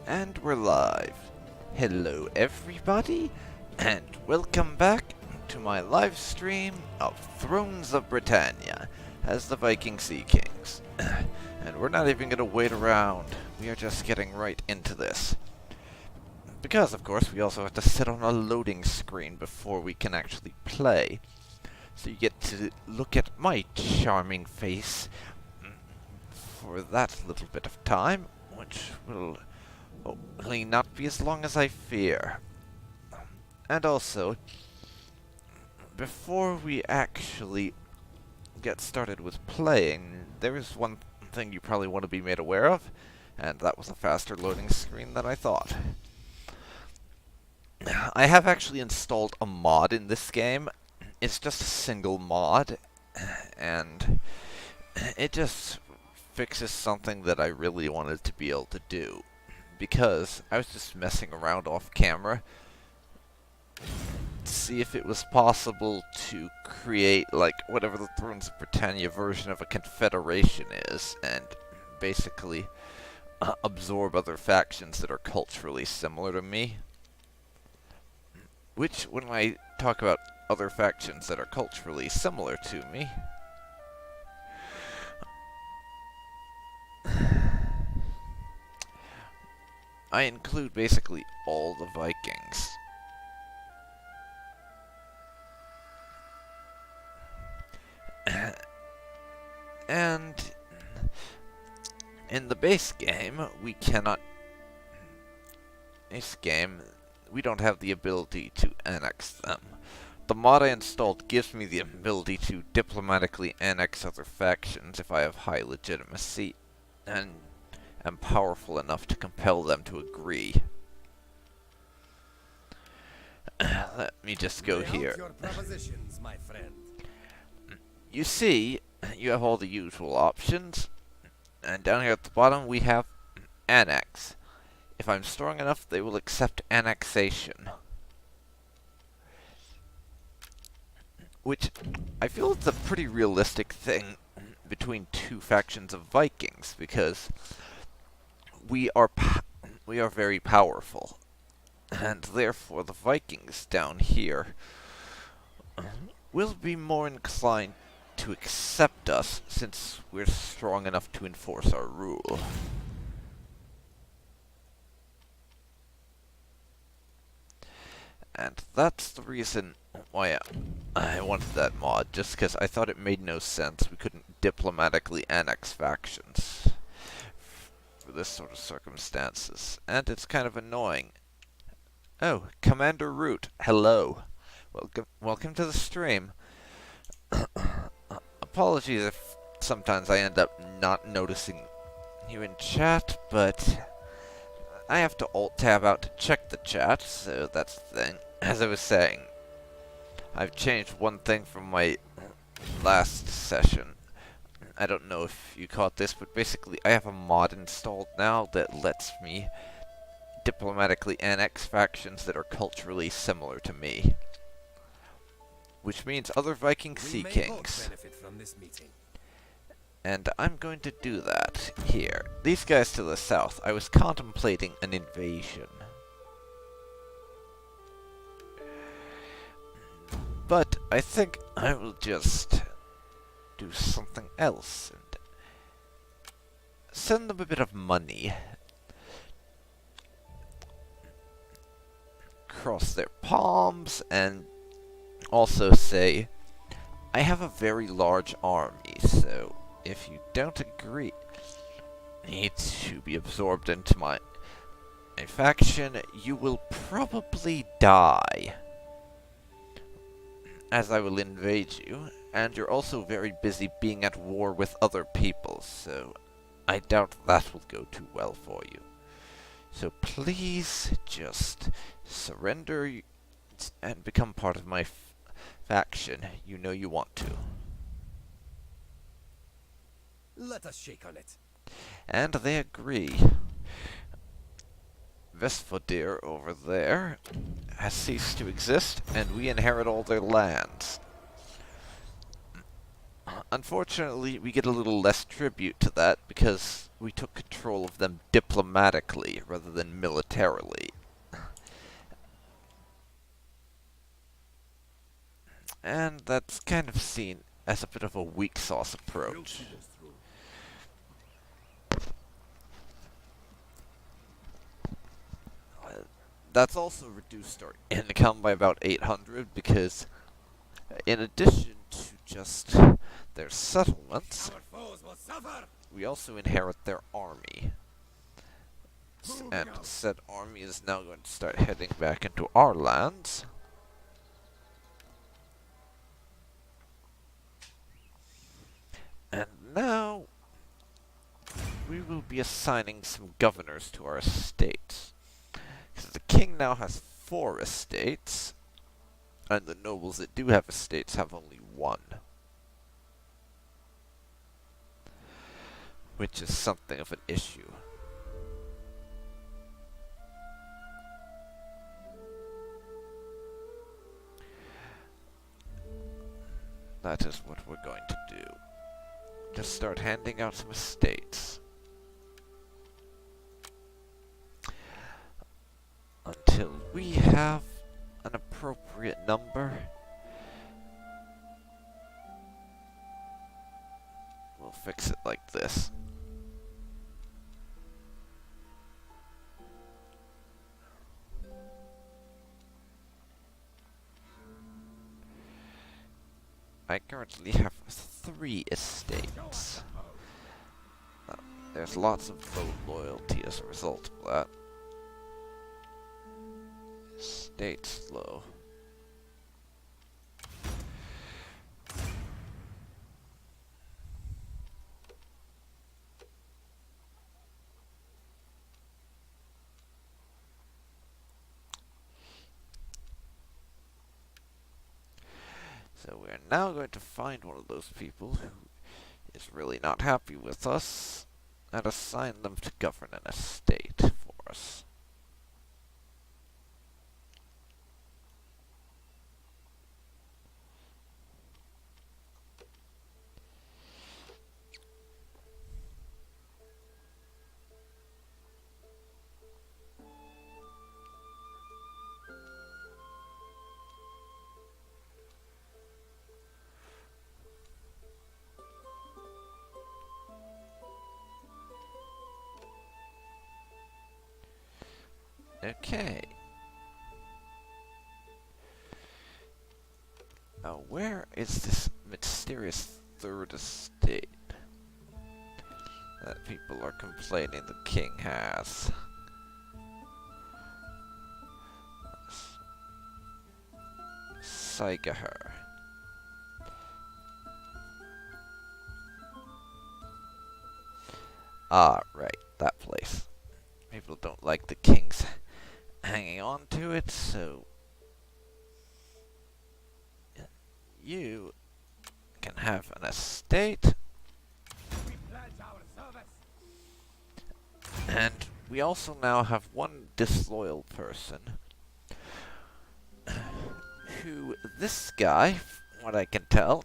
And we're live. Hello everybody, and welcome back to my live stream of Thrones of Britannia as the Viking Sea Kings. And we're not even going to wait around, we are just getting right into this. Because, of course, we also have to sit on a loading screen before we can actually play. So you get to look at my charming face for that little bit of time, which will hopefully not be as long as I fear. And also, before we actually get started with playing, there is one thing you probably want to be made aware of, and that was a faster loading screen than I thought. I have actually installed a mod in this game. It's just a single mod, and it just fixes something that I really wanted to be able to do. Because I was just messing around off camera to see if it was possible to create, like, whatever the Thrones of Britannia version of a confederation is, and basically absorb other factions that are culturally similar to me. Which, when I talk about other factions that are culturally similar to me, I include basically all the Vikings. And in the base game, we cannot... This game, we don't have the ability to annex them. The mod I installed gives me the ability to diplomatically annex other factions if I have high legitimacy, and am powerful enough to compel them to agree. Let me just go here. Your propositions, my friend. You see, you have all the usual options, and down here at the bottom we have annex. If I'm strong enough, they will accept annexation. Which, I feel it's a pretty realistic thing between two factions of Vikings, because we are very powerful, and therefore the Vikings down here will be more inclined to accept us since we're strong enough to enforce our rule. And that's the reason why I wanted that mod, just because I thought it made no sense we couldn't diplomatically annex factions for this sort of circumstances. And it's kind of annoying. Oh, Commander Root, hello. Welcome to the stream. Apologies if sometimes I end up not noticing you in chat, but I have to alt-tab out to check the chat, so that's the thing. As I was saying, I've changed one thing from my last session. I don't know if you caught this, but basically I have a mod installed now that lets me diplomatically annex factions that are culturally similar to me. Which means other Viking Sea Kings. And I'm going to do that here. These guys to the south, I was contemplating an invasion. But I think I will just do something else and send them a bit of money. Cross their palms and also say, I have a very large army, so if you don't agree, need to be absorbed into my faction, you will probably die, as I will invade you, and you're also very busy being at war with other people, so I doubt that will go too well for you. So please just surrender and become part of my faction. You know you want to. Let us shake on it. And they agree. Vestfodir over there has ceased to exist, and we inherit all their lands. Unfortunately, we get a little less tribute to that because we took control of them diplomatically rather than militarily. And that's kind of seen as a bit of a weak sauce approach. That's also reduced our income by about 800 because in addition to just their settlements, we also inherit their army. And said army is now going to start heading back into our lands. And now we will be assigning some governors to our estates. Because the king now has 4 estates, and the nobles that do have estates have only 1. Which is something of an issue. That is what we're going to do. Just start handing out some estates. Until we have an appropriate number, we'll fix it like this. I currently have 3 estates. There's lots of low loyalty as a result of that. Estates low. So we're now going to find one of those people who is really not happy with us and assign them to govern an estate for us. Okay. Now, where is this mysterious 3rd estate that people are complaining the king has? Saigaher. Ah, right, that place. People don't like the king's hanging on to it, so you can have an estate. And we also now have one disloyal person who, this guy, from what I can tell,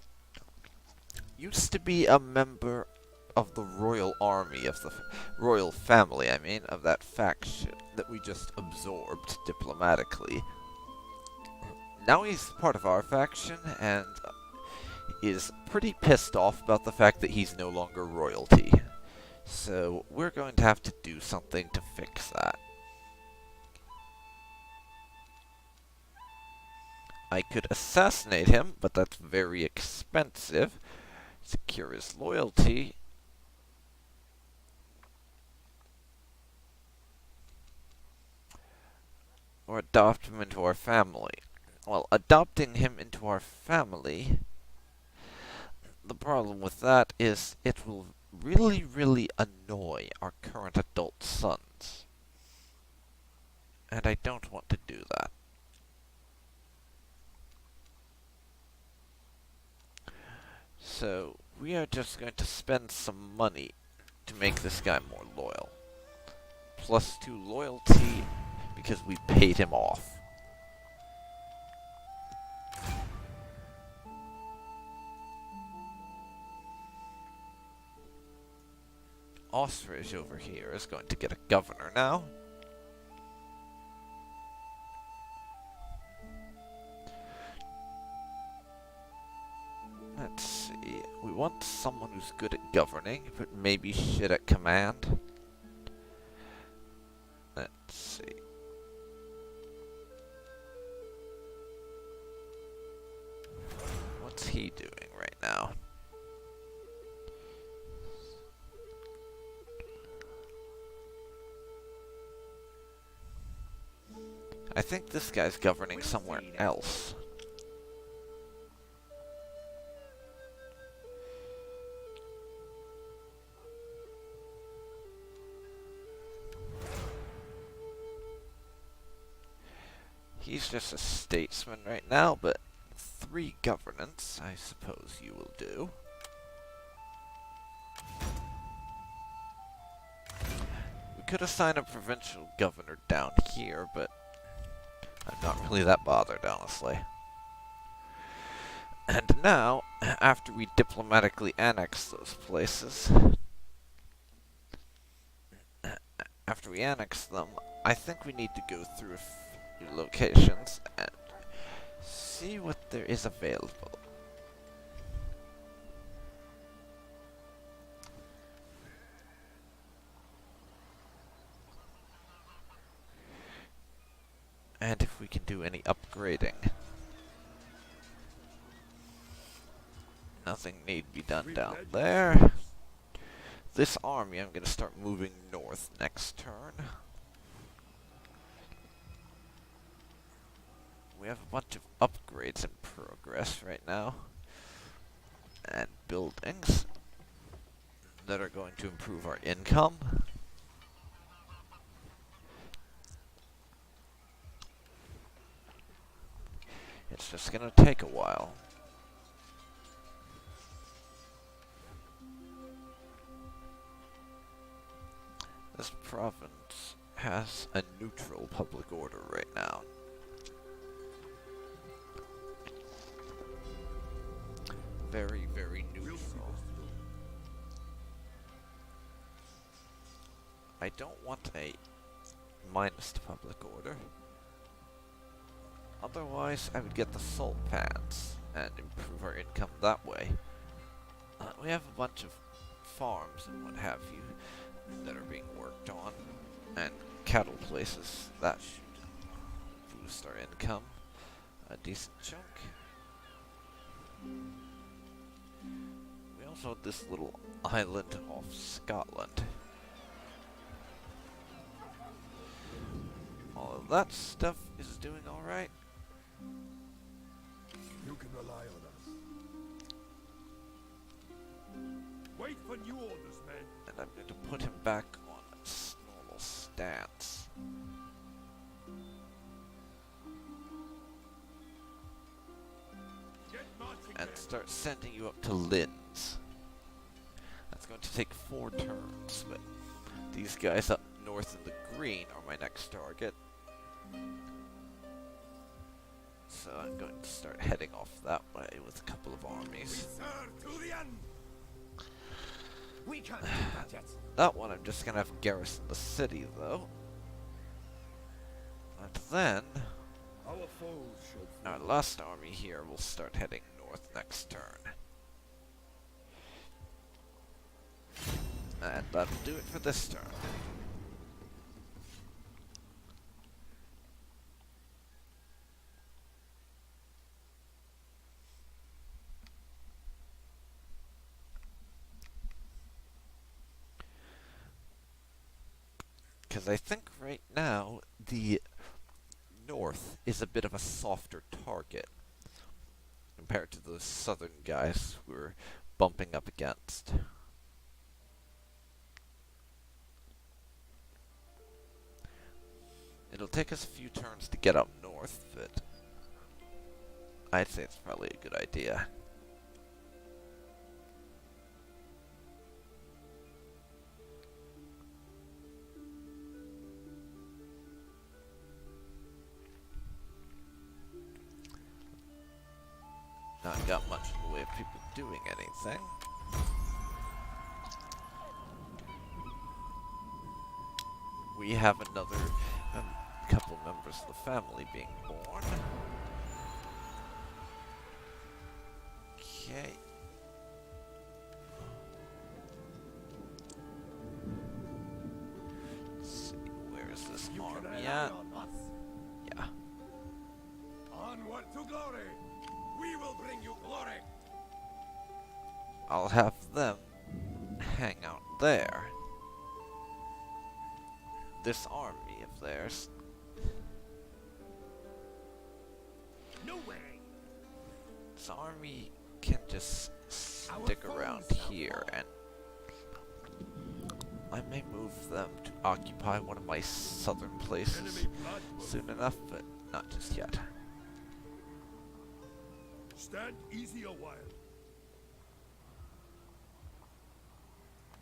used to be a member of the royal army, of the royal family, I mean, of that faction that we just absorbed diplomatically. Now he's part of our faction, and is pretty pissed off about the fact that he's no longer royalty. So we're going to have to do something to fix that. I could assassinate him, but that's very expensive. Secure his loyalty. Or adopt him into our family. Well, adopting him into our family, the problem with that is it will really, really annoy our current adult sons. And I don't want to do that. So, we are just going to spend some money to make this guy more loyal. +2 loyalty, because we paid him off. Ostrich over here is going to get a governor now. Let's see. We want someone who's good at governing, but maybe shit at command. Let's see. What's he doing right now? I think this guy's governing somewhere else. He's just a statesman right now, but 3 governance, I suppose you will do. We could assign a provincial governor down here, but I'm not really that bothered, honestly. And now, after we diplomatically annex those places, after we annex them, I think we need to go through a few locations and see what there is available. And if we can do any upgrading. Nothing need be done down there. This army I'm going to start moving north next turn. We have a bunch of upgrades in progress right now. And buildings that are going to improve our income. It's just going to take a while. This province has a neutral public order right now. Very, very neutral. I don't want a minus to public order. Otherwise, I would get the salt pans and improve our income that way. We have a bunch of farms and what have you that are being worked on, and cattle places that should boost our income a decent chunk. We also have this little island off Scotland. All of that stuff is doing alright. You can rely on us. Wait for new orders, men. And I'm going to put him back on his normal stance. And start sending you up to Linz. That's going to take 4 turns, but these guys up north in the green are my next target. So I'm going to start heading off that way with a couple of armies. We can't do that yet. That one I'm just going to have garrison the city, though. And then Our foes shall our last army here will start heading north next turn. And that'll do it for this turn. Because I think right now the north is a bit of a softer target compared to those southern guys we're bumping up against. It'll take us a few turns to get up north, but I'd say it's probably a good idea. Not got much in the way of people doing anything. we have another couple members of the family being born. Okay. Let's see, where is this You can army rely at? on us. Yeah. Onward to glory. We will bring you glory. I'll have them hang out there. This army of theirs. No way. This army can just stick around here, and I may move them to occupy one of my southern places Enemy blood will soon enough, but not just yet. stand easy a while.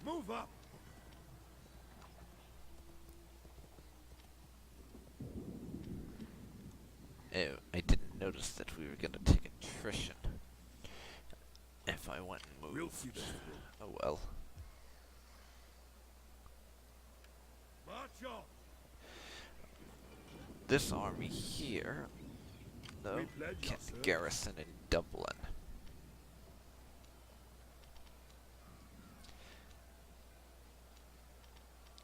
Move up. Oh, I didn't notice that we were gonna take attrition if I went and moved. We'll see this through. Oh well. March on. This army here, though, We pledge can our service. garrison in Dublin.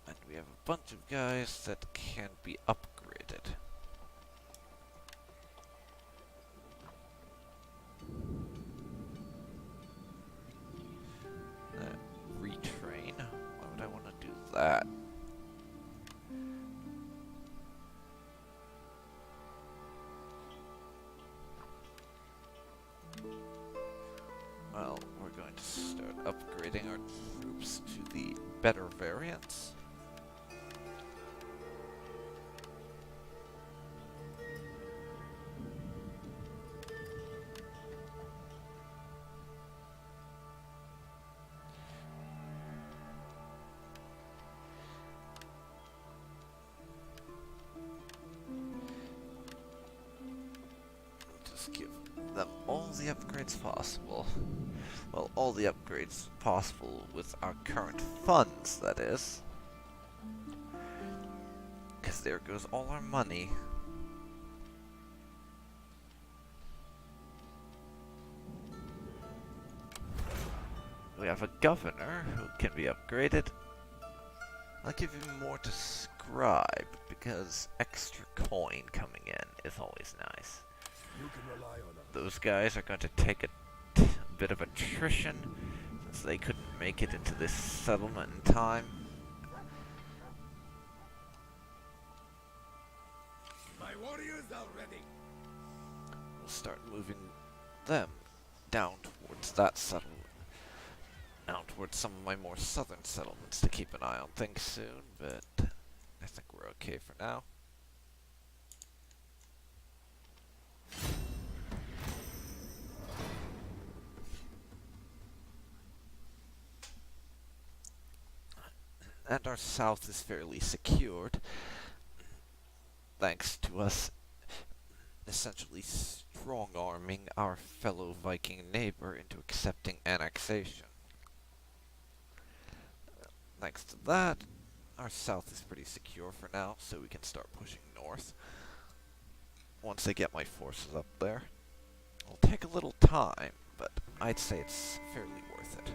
And we have a bunch of guys that can be upgraded. Retrain? Why would I want to do that? Well, we're going to start upgrading our troops to the better variants. Just give them all the upgrades possible. Well, all the upgrades possible with our current funds, that is. Because there goes all our money. We have a governor who can be upgraded. I'll give him more to scribe, because extra coin coming in is always nice. You can rely on us. Those guys are going to take a bit of attrition, since they couldn't make it into this settlement in time. My warriors are ready. We'll start moving them down towards that settlement. Out towards some of my more southern settlements to keep an eye on things soon, but I think we're okay for now. And our south is fairly secured, thanks to us essentially strong-arming our fellow Viking neighbor into accepting annexation. Thanks to that, our south is pretty secure for now, so we can start pushing north. Once I get my forces up there. It'll take a little time, but I'd say it's fairly worth it.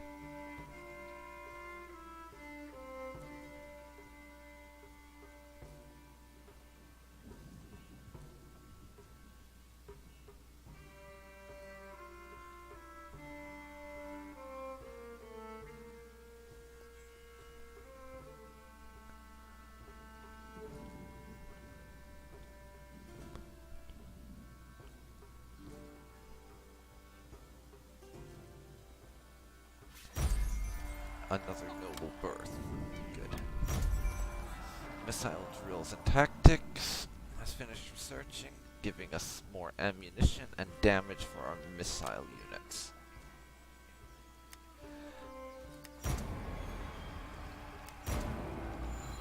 Another noble birth. Good. Missile drills and tactics has finished researching, giving us more ammunition and damage for our missile units.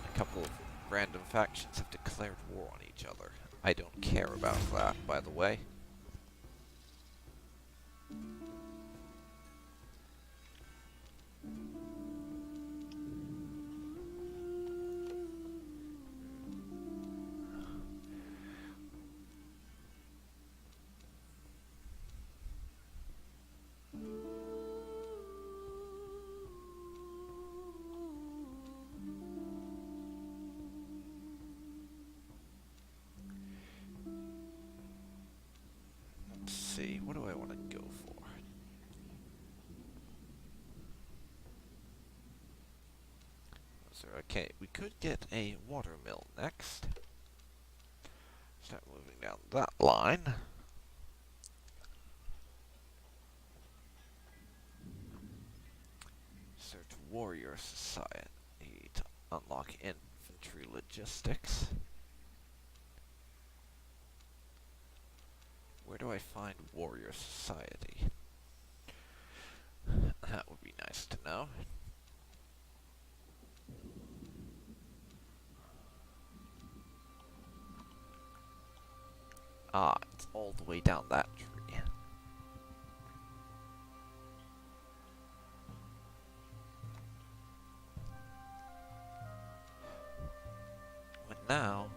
A couple of random factions have declared war on each other. I don't care about that, by the way. So, okay, we could get a watermill next. Start moving down that line. Search warrior society to unlock infantry logistics. Where do I find warrior society? That would be nice to know. Ah, it's all the way down that tree. But now,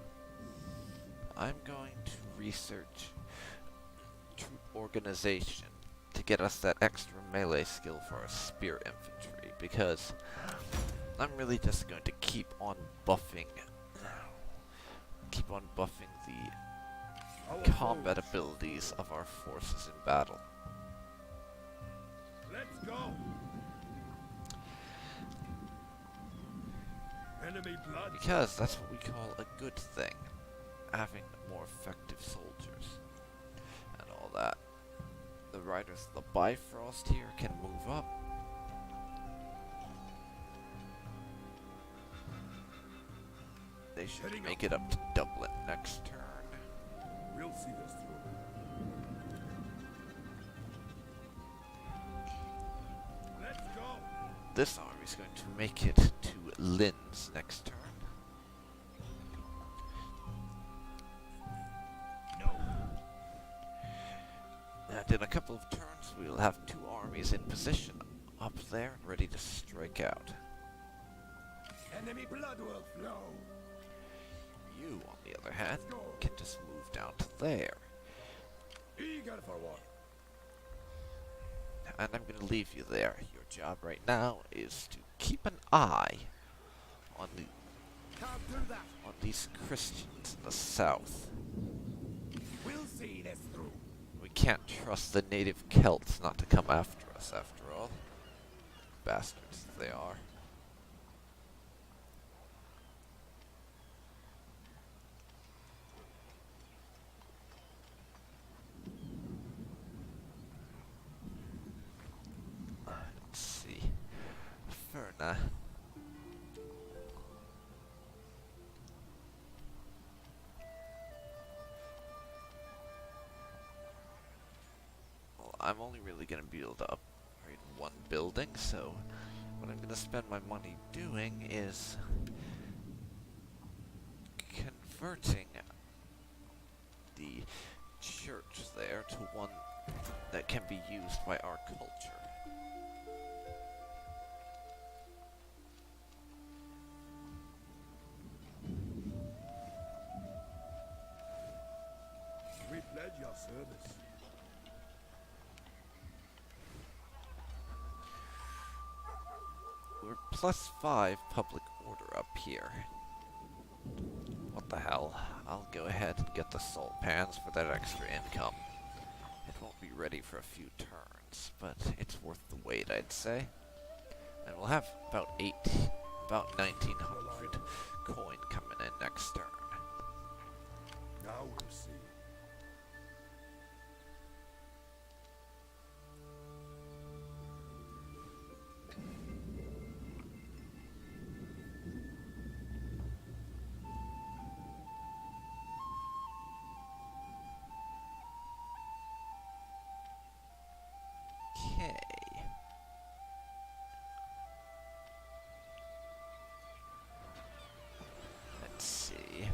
I'm going to research troop organization to get us that extra melee skill for our spear infantry, because I'm really just going to keep on buffing the combat abilities of our forces in battle. Let's go. Enemy blood. Because that's what we call a good thing, having more effective soldiers and all that. The riders of the Bifrost here can move up. They should make it up to Dublin next turn. We'll see this through. Let's go. This army is going to make it to Linz next turn. No. And in a couple of turns, we will have two armies in position up there, ready to strike out. Enemy blood will flow. You, on the other hand, can just move down to there. Eager for war. And I'm going to leave you there. Your job right now is to keep an eye on Can't do that. on these Christians in the south. We'll see this through. We can't trust the native Celts not to come after us, after all. Bastards they are. Let's see. Ferna. Well, I'm only really going to be able to upgrade one building, so what I'm going to spend my money doing is converting the church there to one that can be used by our culture. We pledge your service. We're +5 public order up here. What the hell? I'll go ahead and get the salt pans for that extra income. It won't be ready for a few turns, but it's worth the wait, I'd say. And we'll have about 1900 coin coming in next turn. Now we'll see. Okay. Let's see.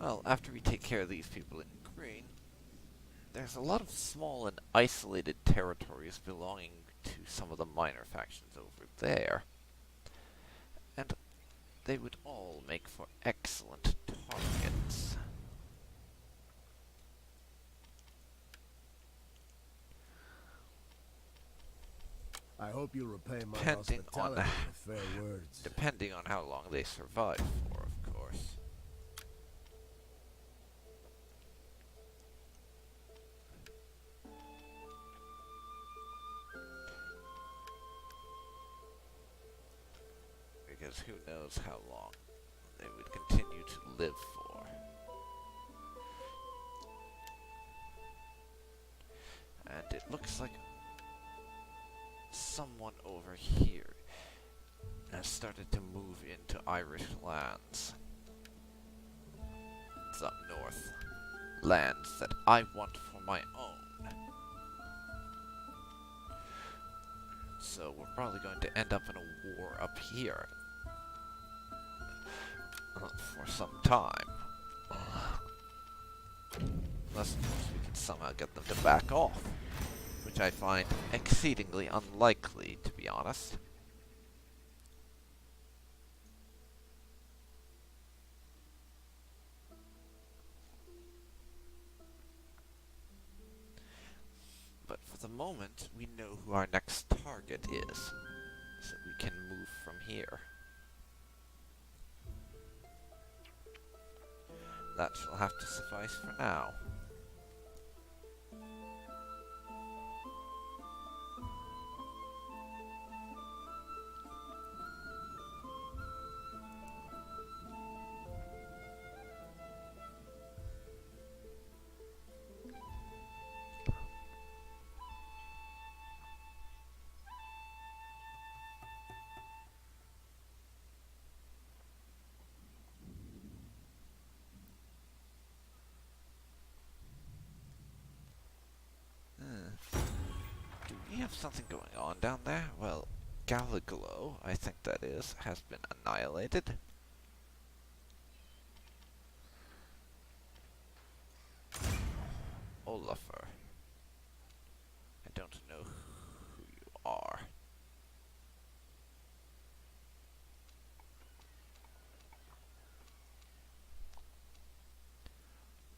Well, after we take care of these people in green, there's a lot of small and isolated territories belonging to some of the minor factions over there. And they would all make for excellent targets. I hope you'll repay my Depending on hospitality with fair words. depending on how long they survive for, of course. Because who knows how long they would continue to live for. And it looks like someone over here has started to move into Irish lands. It's up north. Lands that I want for my own. So we're probably going to end up in a war up here. For some time. Unless, of course, we can somehow get them to back off. Which I find exceedingly unlikely, to be honest. But for the moment, we know who our next target is. So we can move from here. That shall have to suffice for now. Do we have something going on down there? Well, Galaglow, I think that is, has been annihilated. Olafur. I don't know who you are.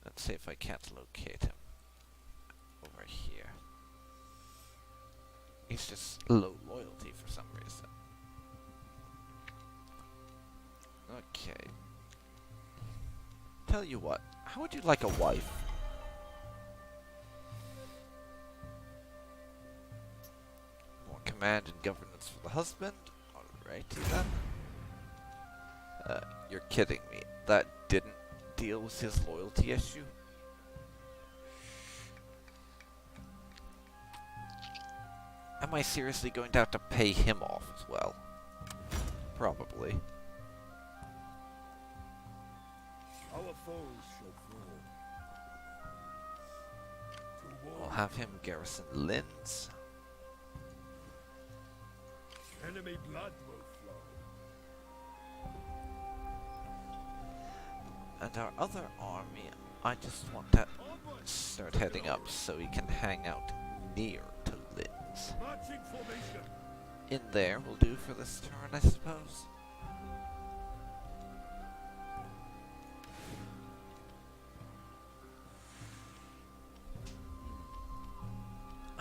Let's see if I can't locate him. Over here. He's just low loyalty for some reason. Okay. Tell you what, how would you like a wife? More command and governance for the husband? Alrighty then. You're kidding me. That didn't deal with his loyalty issue? Am I seriously going to have to pay him off as well? Probably. Our foes shall fall. We'll have him garrison Linz. Enemy blood will flow. And our other army, I just want to start heading up so he can hang out near to Linz. Marching formation. In there will do for this turn, I suppose.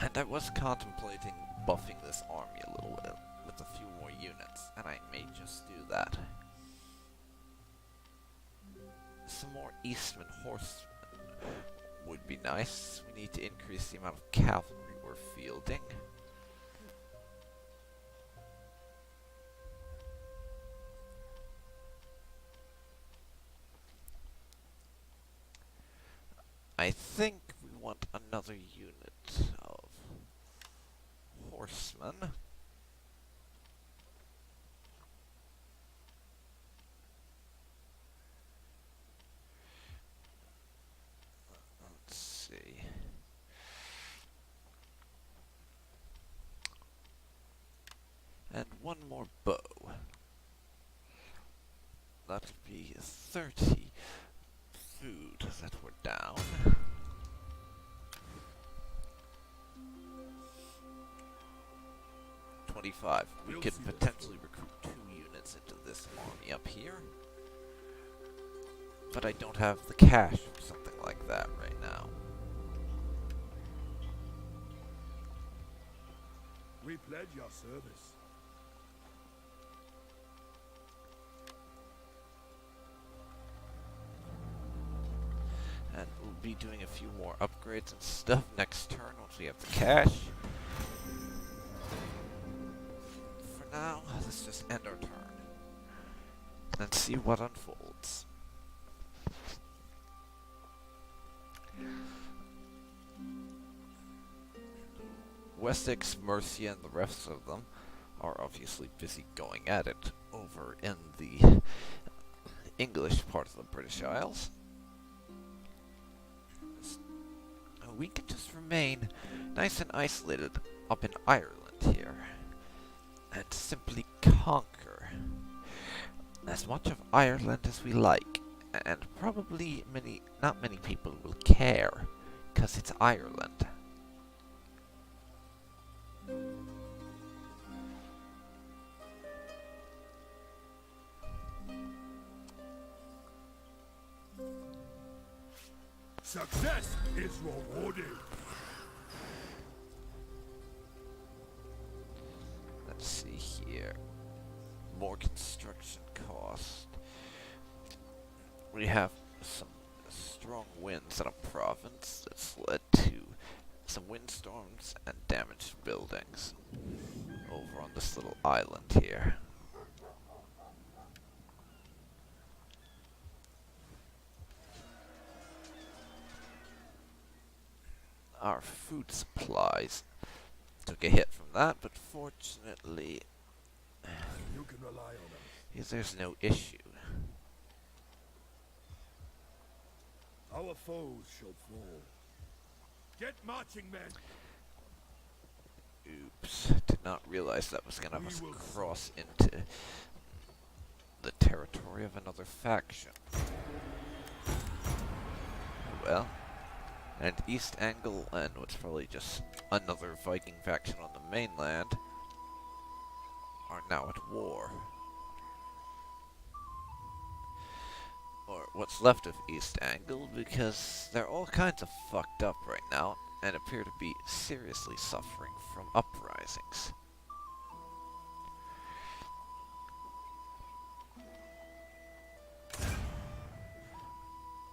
And I was contemplating buffing this army a little bit with a few more units, and I may just do that. Some more Eastman horsemen would be nice. We need to increase the amount of cavalry we're fielding. I think we want another unit of horsemen. Let's see. And one more bow. That'll be 30 food that we're down. We could potentially recruit 2 units into this army up here. But I don't have the cash for something like that right now. We pledge your service. And we'll be doing a few more upgrades and stuff next turn once we have the cash. For now, let's just end our turn and see what unfolds. Wessex, Mercia, and the rest of them are obviously busy going at it over in the English part of the British Isles. We can just remain nice and isolated up in Ireland here and simply conquer as much of Ireland as we like, and probably not many people will care because it's Ireland. Success is rewarded. Let's see here. More construction cost. We have some strong winds in a province that's led to some windstorms and damaged buildings over on this little island here. Our food supplies took a hit from that, but fortunately, You can rely on us. there's no issue. Our foes shall fall. Get marching, men. Oops, did not realize that was gonna have us cross into the territory of another faction. Well, and East Angle and what's probably just another Viking faction on the mainland are now at war. Or what's left of East Angle, because they're all kinds of fucked up right now and appear to be seriously suffering from uprisings.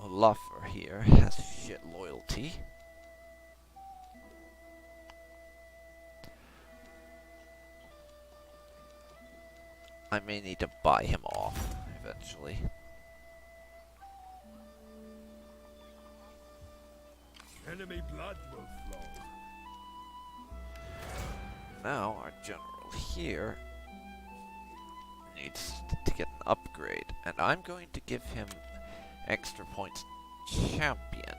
Olafur here has shit loyalty. I may need to buy him off eventually. Enemy blood will flow. Now our general here needs to get an upgrade, and I'm going to give him extra points champion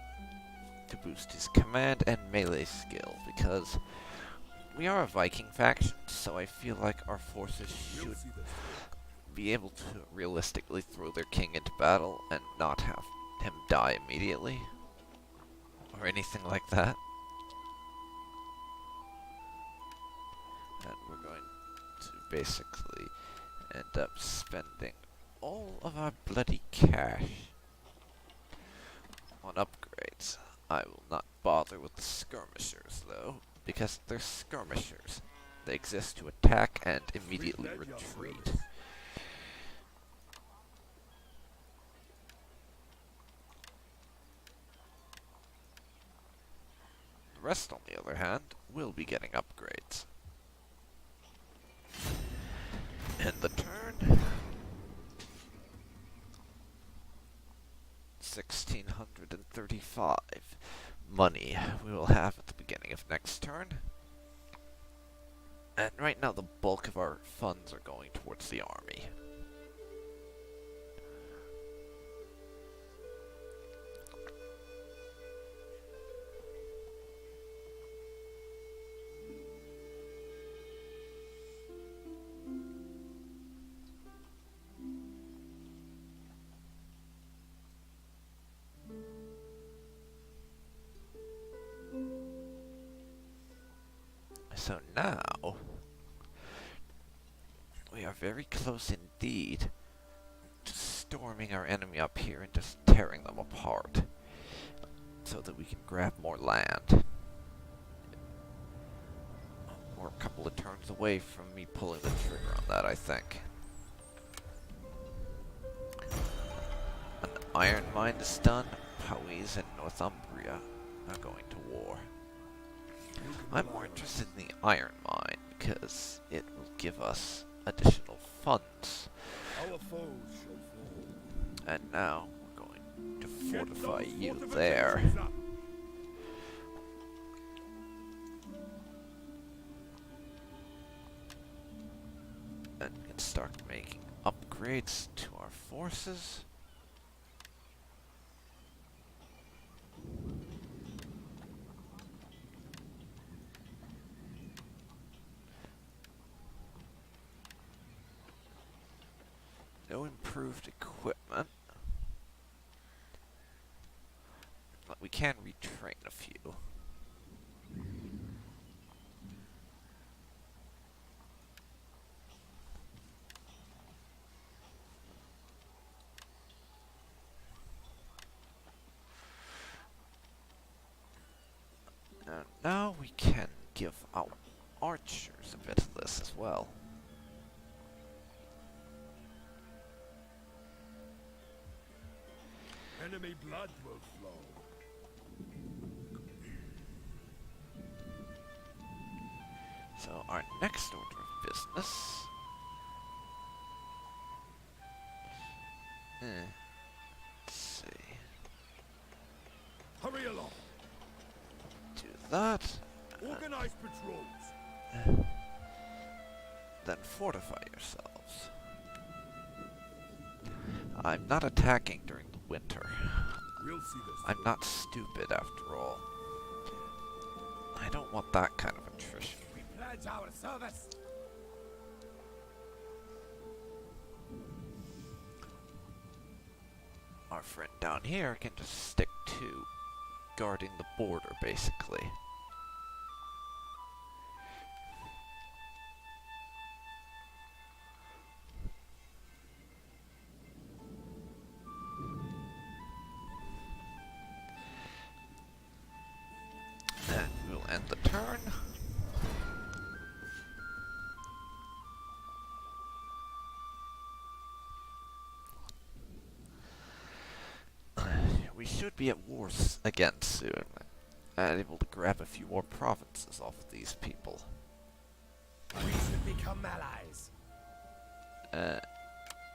to boost his command and melee skill, because we are a Viking faction, so I feel like our forces We'll should see this. be able to realistically throw their king into battle and not have him die immediately or anything like that. And we're going to basically end up spending all of our bloody cash on upgrades. I will not bother with the skirmishers, though, because they're skirmishers. They exist to attack and immediately We pledge your retreat. service. The rest, on the other hand, will be getting upgrades. And the turn, 1,635 money we will have at the beginning of next turn. And right now the bulk of our funds are going towards the army. So now, we are very close indeed to storming our enemy up here and just tearing them apart, so that we can grab more land. Or a couple couple of turns away from me pulling the trigger on that, I think. An iron mine is done. Powys and Northumbria are going to war. I'm more interested in the iron mine because it will give us additional funds. Our foes shall fall. And now we're going to Get fortify those you there. fortifications up. And we can start making upgrades to our forces. No improved equipment. But we can retrain a few. And now we can give our archers a bit of this as well. Enemy blood will flow. So our next order of business. Let's see. Hurry along. Do that. Organize patrols. Then fortify yourselves. I'm not attacking during the winter. We'll see this. I'm not stupid after all. I don't want that kind of attrition. We pledge our service. Our friend down here can just stick to guarding the border, basically. And we'll end the turn. We should be at war again soon, and able to grab a few more provinces off of these people. We should become allies.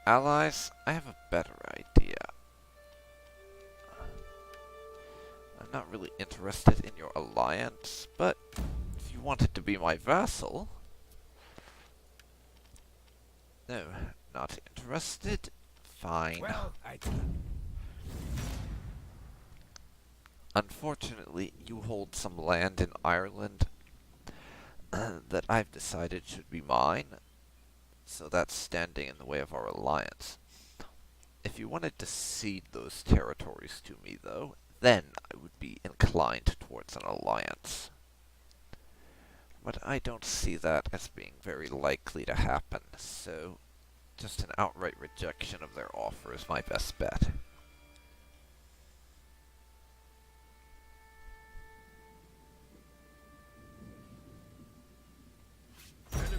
Allies, I have a better idea. I'm not really interested in your alliance, but if you wanted to be my vassal... No, not interested. Fine. Well, Unfortunately, you hold some land in Ireland that I've decided should be mine, so that's standing in the way of our alliance. If you wanted to cede those territories to me, though, then I would be inclined towards an alliance. But I don't see that as being very likely to happen, so just an outright rejection of their offer is my best bet.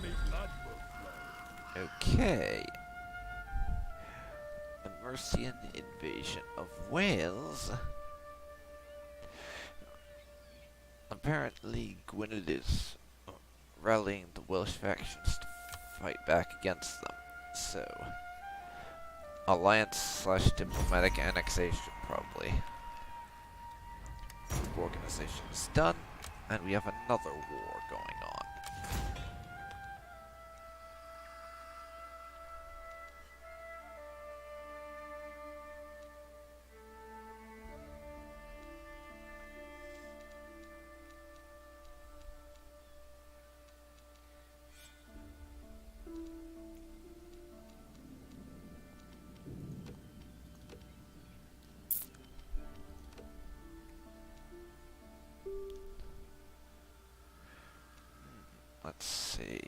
enemy blood will flow. Okay. The Mercian invasion of Wales. Apparently, Gwynedd is rallying the Welsh factions to fight back against them. So, alliance/diplomatic annexation, probably. Organization is done, and we have another war going on. Let's see.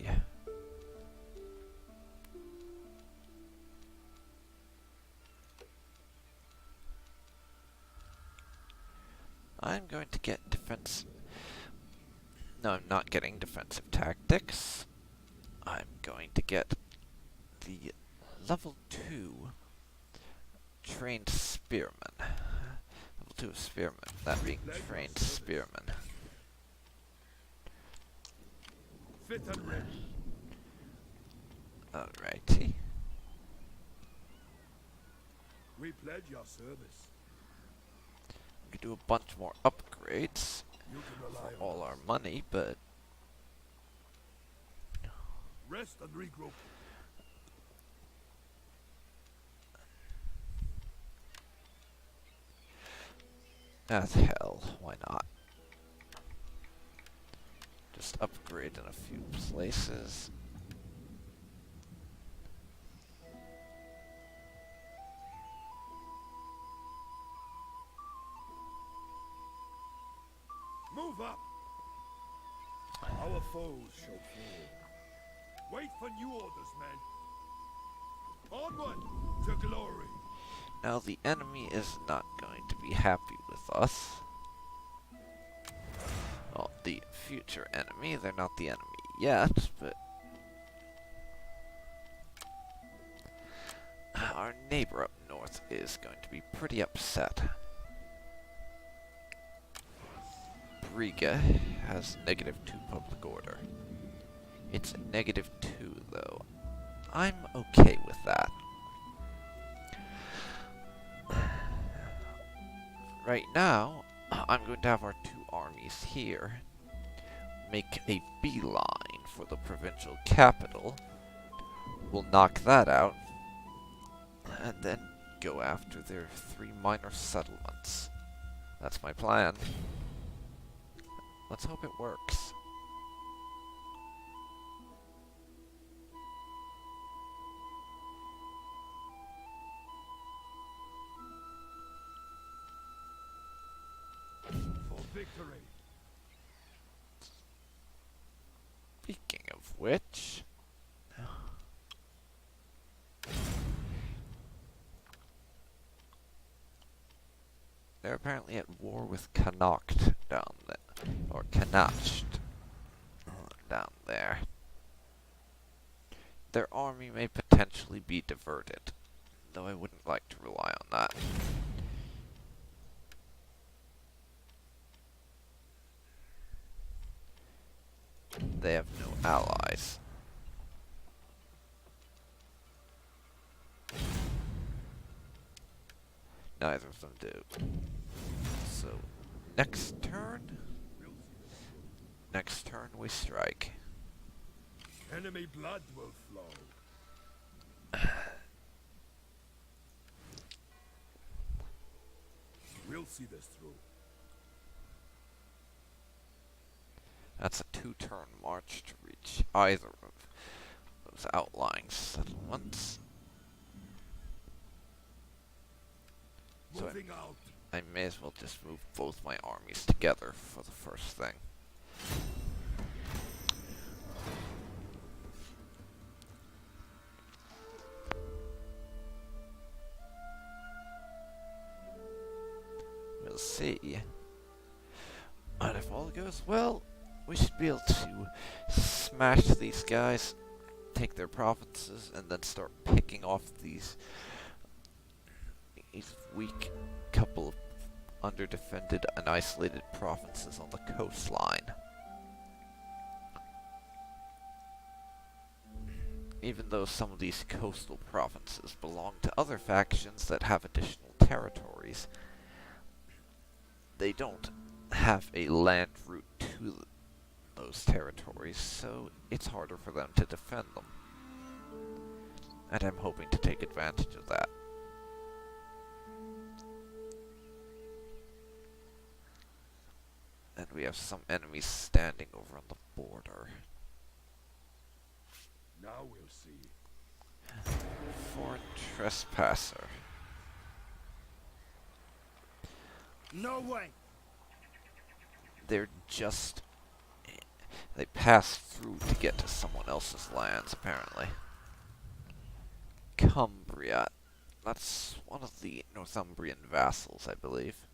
I'm going to get defense. No, I'm not getting defensive tactics. I'm going to get the level 2 trained spearman. Level 2 of spearman, that being trained spearman. Fit and ready. Alrighty. We pledge your service. We could do a bunch more upgrades You can rely for on all us. our money, but Rest and regroup. as hell, why not? Just upgrade in a few places. Move up. Our foes shall fall. Wait for new orders, men. Onward to glory. Now the enemy is not going to be happy with us. Well, the future enemy, they're not the enemy yet, but our neighbor up north is going to be pretty upset. Riga has -2 public order. It's -2 though. I'm okay with that. Right now, I'm going to have our 2 armies here make a beeline for the provincial capital. We'll knock that out, and then go after their 3 minor settlements. That's my plan. Let's hope it works. For victory. Speaking of which, they're apparently at war with Connacht down there, or Connacht down there. Their army may potentially be diverted, though I wouldn't like to rely on that. They have no allies. Neither of them do. So, next turn we strike. Enemy blood will flow. We'll see this through. That's a 2-turn march to reach either of those outlying settlements. So Moving out. I may as well just move both my armies together for the first thing. We'll see. And if all goes well, we should be able to smash these guys, take their provinces, and then start picking off these weak couple of underdefended and isolated provinces on the coastline. Even though some of these coastal provinces belong to other factions that have additional territories, they don't have a land route to those territories, so it's harder for them to defend them. And I'm hoping to take advantage of that. And we have some enemies standing over on the border. Now we'll see. Foreign trespasser. No way. They're just... They pass through to get to someone else's lands, apparently. Cumbria. That's one of the Northumbrian vassals, I believe.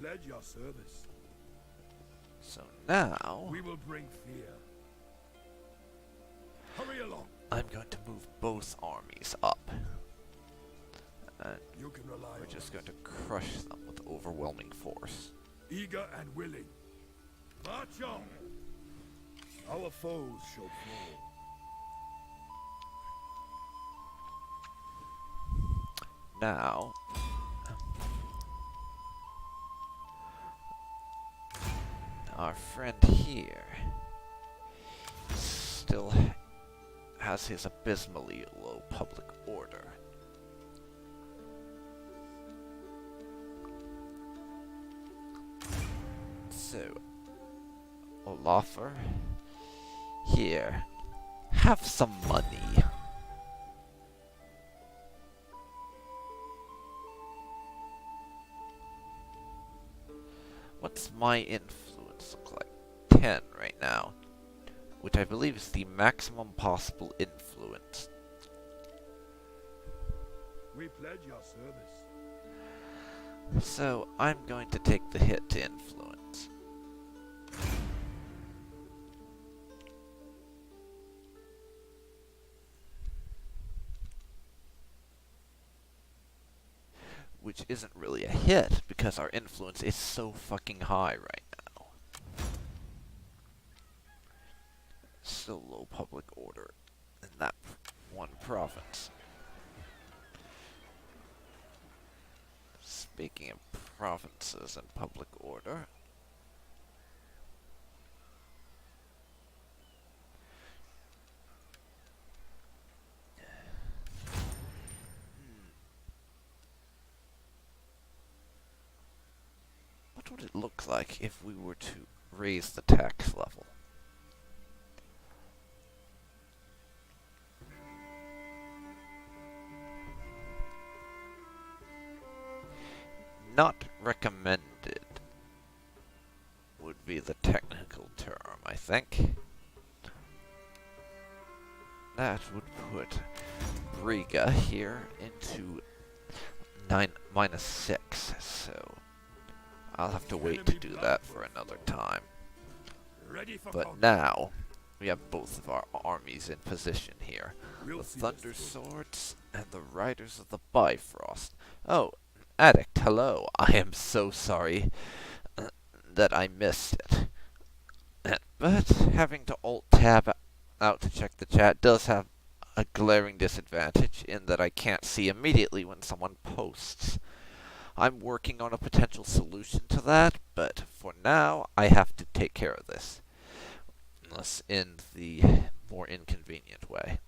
pledge your service. So now, We will bring fear. Hurry along. I'm going to move both armies up. And You can rely we're on just us. going to crush them with overwhelming force. Eager and willing. March on. Our foes shall fall. Now, our friend here still has his abysmally low public order. So, Olafur, here, have some money. What's my influence look like? 10 right now, which I believe is the maximum possible influence. We pledge your service. So, I'm going to take the hit to influence. Which isn't really a hit, because our influence is so fucking high right now. So low public order in that one province. Speaking of provinces and public order, what would it look like if we were to raise the tax level? Not recommended would be the technical term, I think. That would put Riga here into -6, so I'll have to wait to do that for another time. Ready for But combat. now, we have both of our armies in position here. We'll The see Thunder this through. Swords and the Riders of the Bifrost. Oh, Addict, hello. I am so sorry that I missed it. But having to Alt-Tab out to check the chat does have a glaring disadvantage in that I can't see immediately when someone posts. I'm working on a potential solution to that, but for now, I have to take care of this. Unless in the more inconvenient way.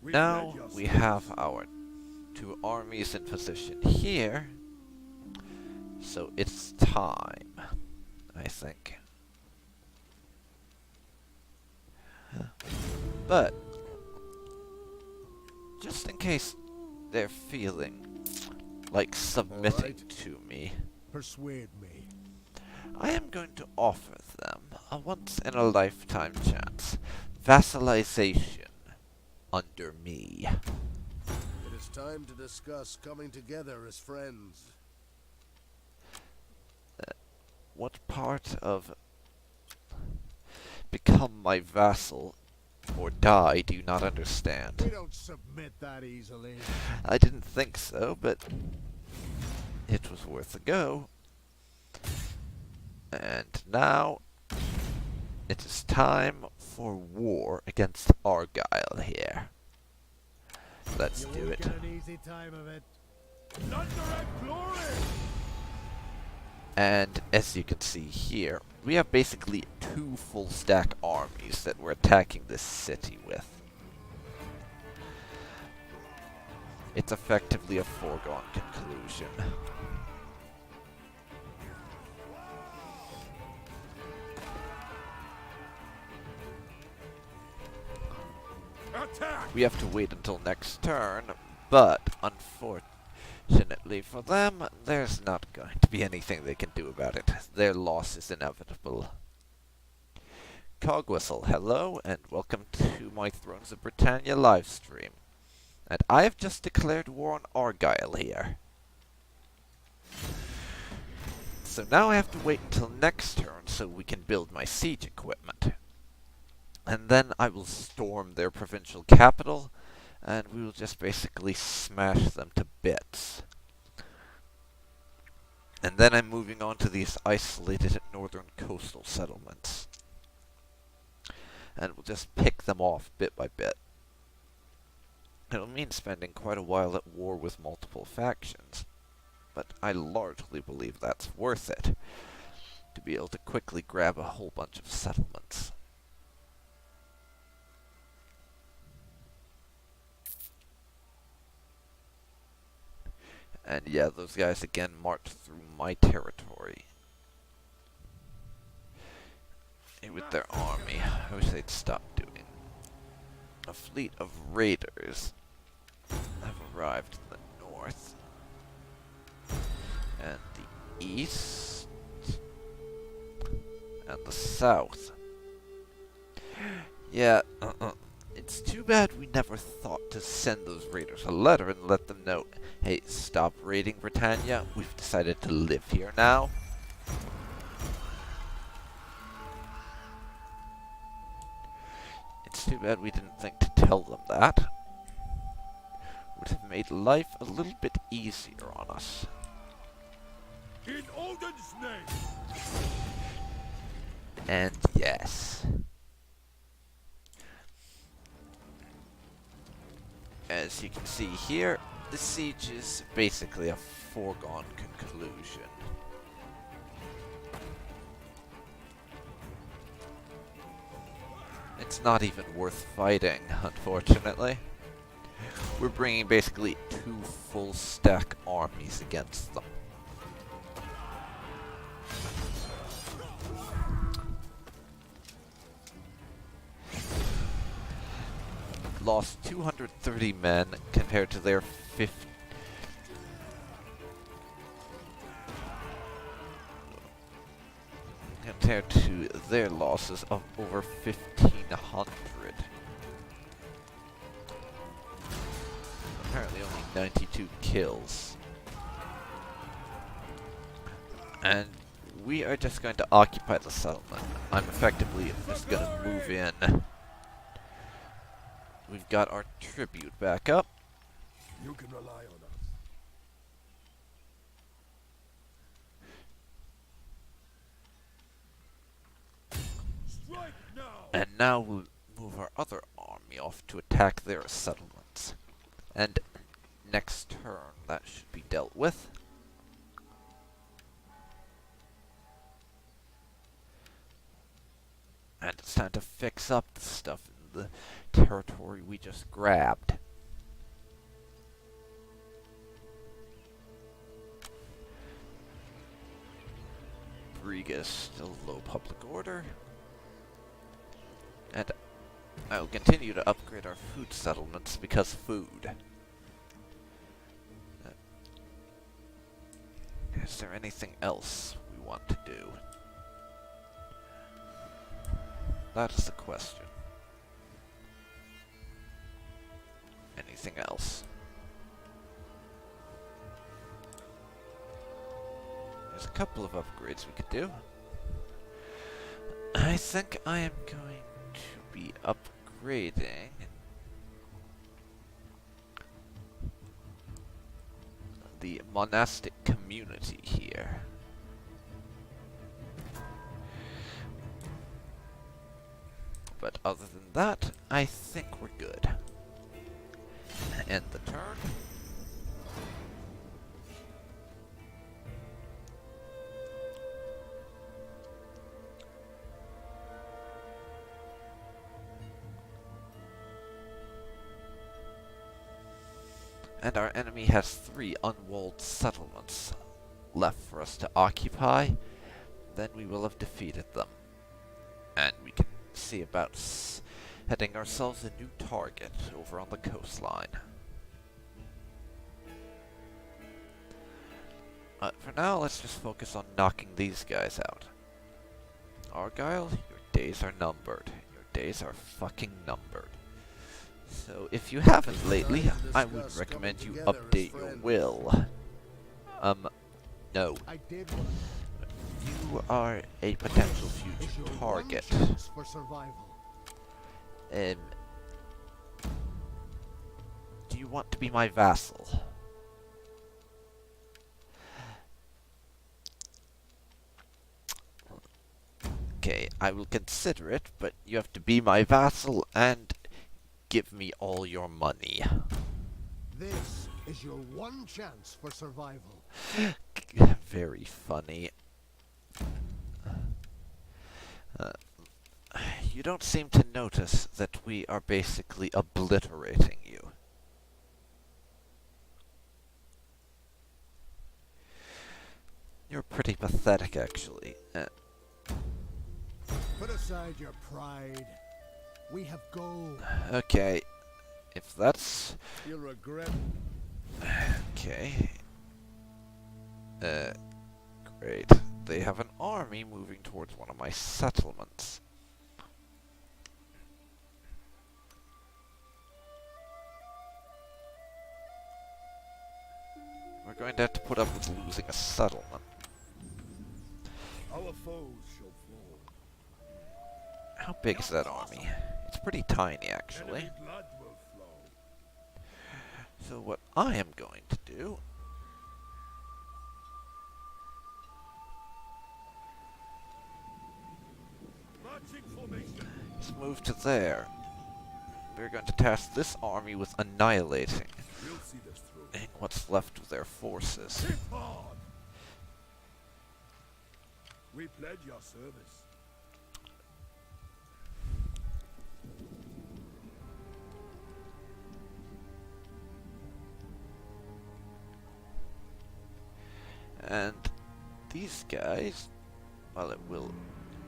We Now pledge your we service. have our two armies in position here, so it's time, I think. But, just in case they're feeling like submitting Alright. to me, Persuade me. I am going to offer them a once-in-a-lifetime chance. Vassalization under me. It is time to discuss coming together as friends. What part of become my vassal or die do you not understand? We don't submit that easily. I didn't think so, but it was worth a go. And now it is time for war against Argyle here. Let's You do won't it. get an easy time of it. Thunder and glory! And as you can see here, we have basically two full stack armies that we're attacking this city with. It's effectively a foregone conclusion. Attack! We have to wait until next turn, but unfortunately for them, there's not going to be anything they can do about it. Their loss is inevitable. Cogwhistle, hello, and welcome to my Thrones of Britannia livestream. And I have just declared war on Argyle here. So now I have to wait until next turn so we can build my siege equipment. And then I will storm their provincial capital, and we will just basically smash them to bits. And then I'm moving on to these isolated northern coastal settlements. And we'll just pick them off bit by bit. It'll mean spending quite a while at war with multiple factions, but I largely believe that's worth it, to be able to quickly grab a whole bunch of settlements. And yeah, those guys again marched through my territory with their army. I wish they'd stop doing. A fleet of raiders have arrived in the north and the east and the south. Yeah, it's too bad we never thought to send those raiders a letter and let them know, hey, stop raiding Britannia, we've decided to live here now. It's too bad we didn't think to tell them that. Would have made life a little bit easier on us. In Odin's name! And yes. As you can see here, the siege is basically a foregone conclusion. It's not even worth fighting, unfortunately. We're bringing basically 2 full stack armies against them. Lost 230 men compared to their 50. Compared to their losses of over 1,500. Apparently only 92 kills. And we are just going to occupy the settlement. I'm effectively just going to move in. We've got our tribute back up. You can rely on us. Strike now! And now we'll move our other army off to attack their settlements. And next turn that should be dealt with. And it's time to fix up the stuff in the territory we just grabbed. Riga is still low public order. And I will continue to upgrade our food settlements because food. Is there anything else we want to do? That is the question. Anything else? There's a couple of upgrades we could do. I think I am going to be upgrading the monastic community here. But other than that, I think we're good. End the turn. And our enemy has 3 unwalled settlements left for us to occupy. Then we will have defeated them. And we can see about heading ourselves a new target over on the coastline. For now, let's just focus on knocking these guys out. Argyle, your days are numbered. Your days are fucking numbered. So, if you haven't lately, I would recommend you update your will. No. I did what You are a potential is future your target. one chance for survival. Do you want to be my vassal? Okay, I will consider it, but you have to be my vassal and give me all your money. This is your one chance for survival. Very funny. You don't seem to notice that we are basically obliterating you. You're pretty pathetic, actually. Put aside your pride. We have gold. Okay, if that's... You'll regret. Okay. Great. They have an army moving towards one of my settlements. We're going to have to put up with losing a settlement. Our foes shall fall. How big is that army? It's pretty tiny, actually. Enemy blood will flow. So what I am going to do... Marching formation. is move to there. We're going to task this army with annihilating We'll see this through. what's left of their forces. Hit hard. We pledge your service. And these guys, well, it will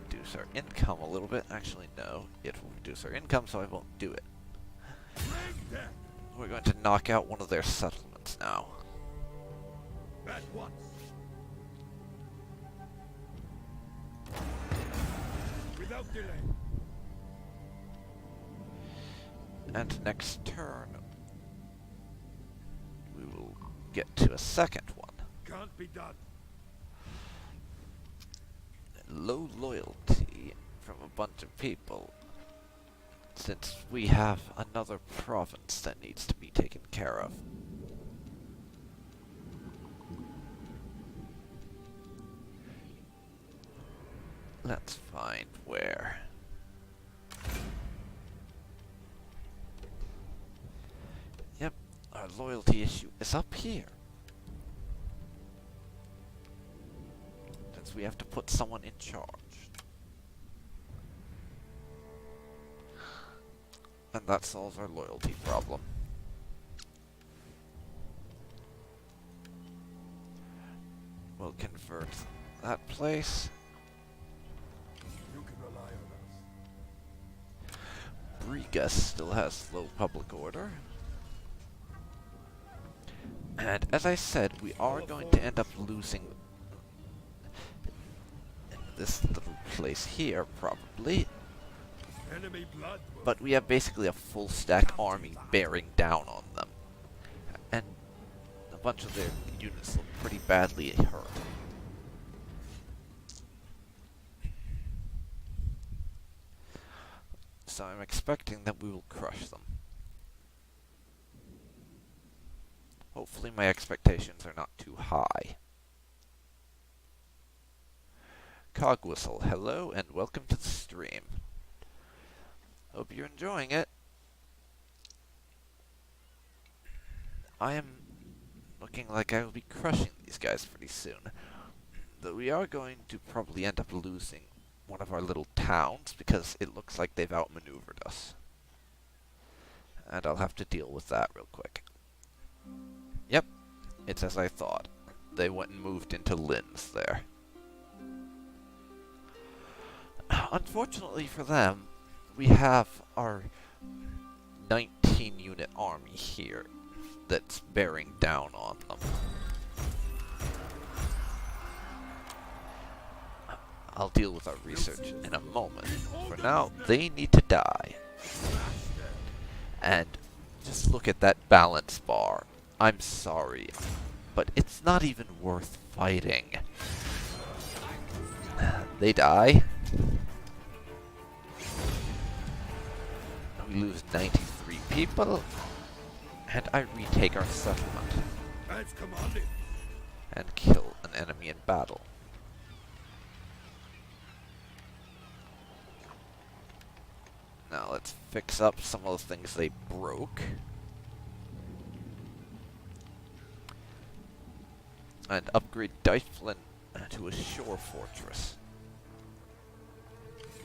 reduce our income a little bit. Actually, no, it will reduce our income, so I won't do it. Bring death We're going to knock out one of their settlements now. at once. Without delay. And next turn, we will get to a second one. Can't be done. Low loyalty from a bunch of people, since we have another province that needs to be taken care of. Let's find where. Yep, our loyalty issue is up here. Since we have to put someone in charge. And that solves our loyalty problem. We'll convert that place. You can rely on us. Briga still has low public order. And as I said, we are going to end up losing this little place here, probably. Enemy blood will But we have basically a full stack army bearing down on them. And a bunch of their units look pretty badly hurt. So I'm expecting that we will crush them. Hopefully my expectations are not too high. Cogwhistle, hello and welcome to the stream. Hope you're enjoying it. I am looking like I will be crushing these guys pretty soon. Though we are going to probably end up losing one of our little towns because it looks like they've outmaneuvered us. And I'll have to deal with that real quick. Yep, it's as I thought. They went and moved into Linz there. Unfortunately for them, we have our 19-unit army here that's bearing down on them. I'll deal with our research in a moment. For now, they need to die. And just look at that balance bar. I'm sorry. but it's not even worth fighting. They die. We lose 93 people, and I retake our settlement As commanded. and kill an enemy in battle. Now let's fix up some of the things they broke. And upgrade Dublin to a shore fortress.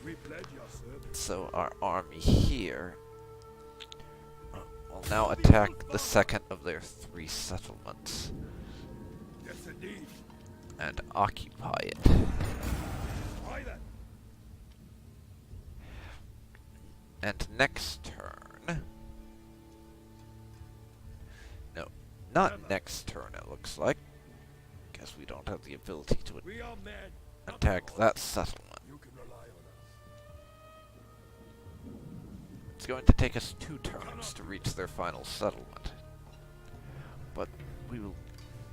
We pledge your service. So our army here will now attack the second of their 3 settlements Yes, indeed. and occupy it. Why then? And next turn... No, not next turn it looks like. Guess we don't have the ability to We are men. not attack gods. that settlement. You can rely on us. It's going to take us 2 turns to reach their final settlement. But we will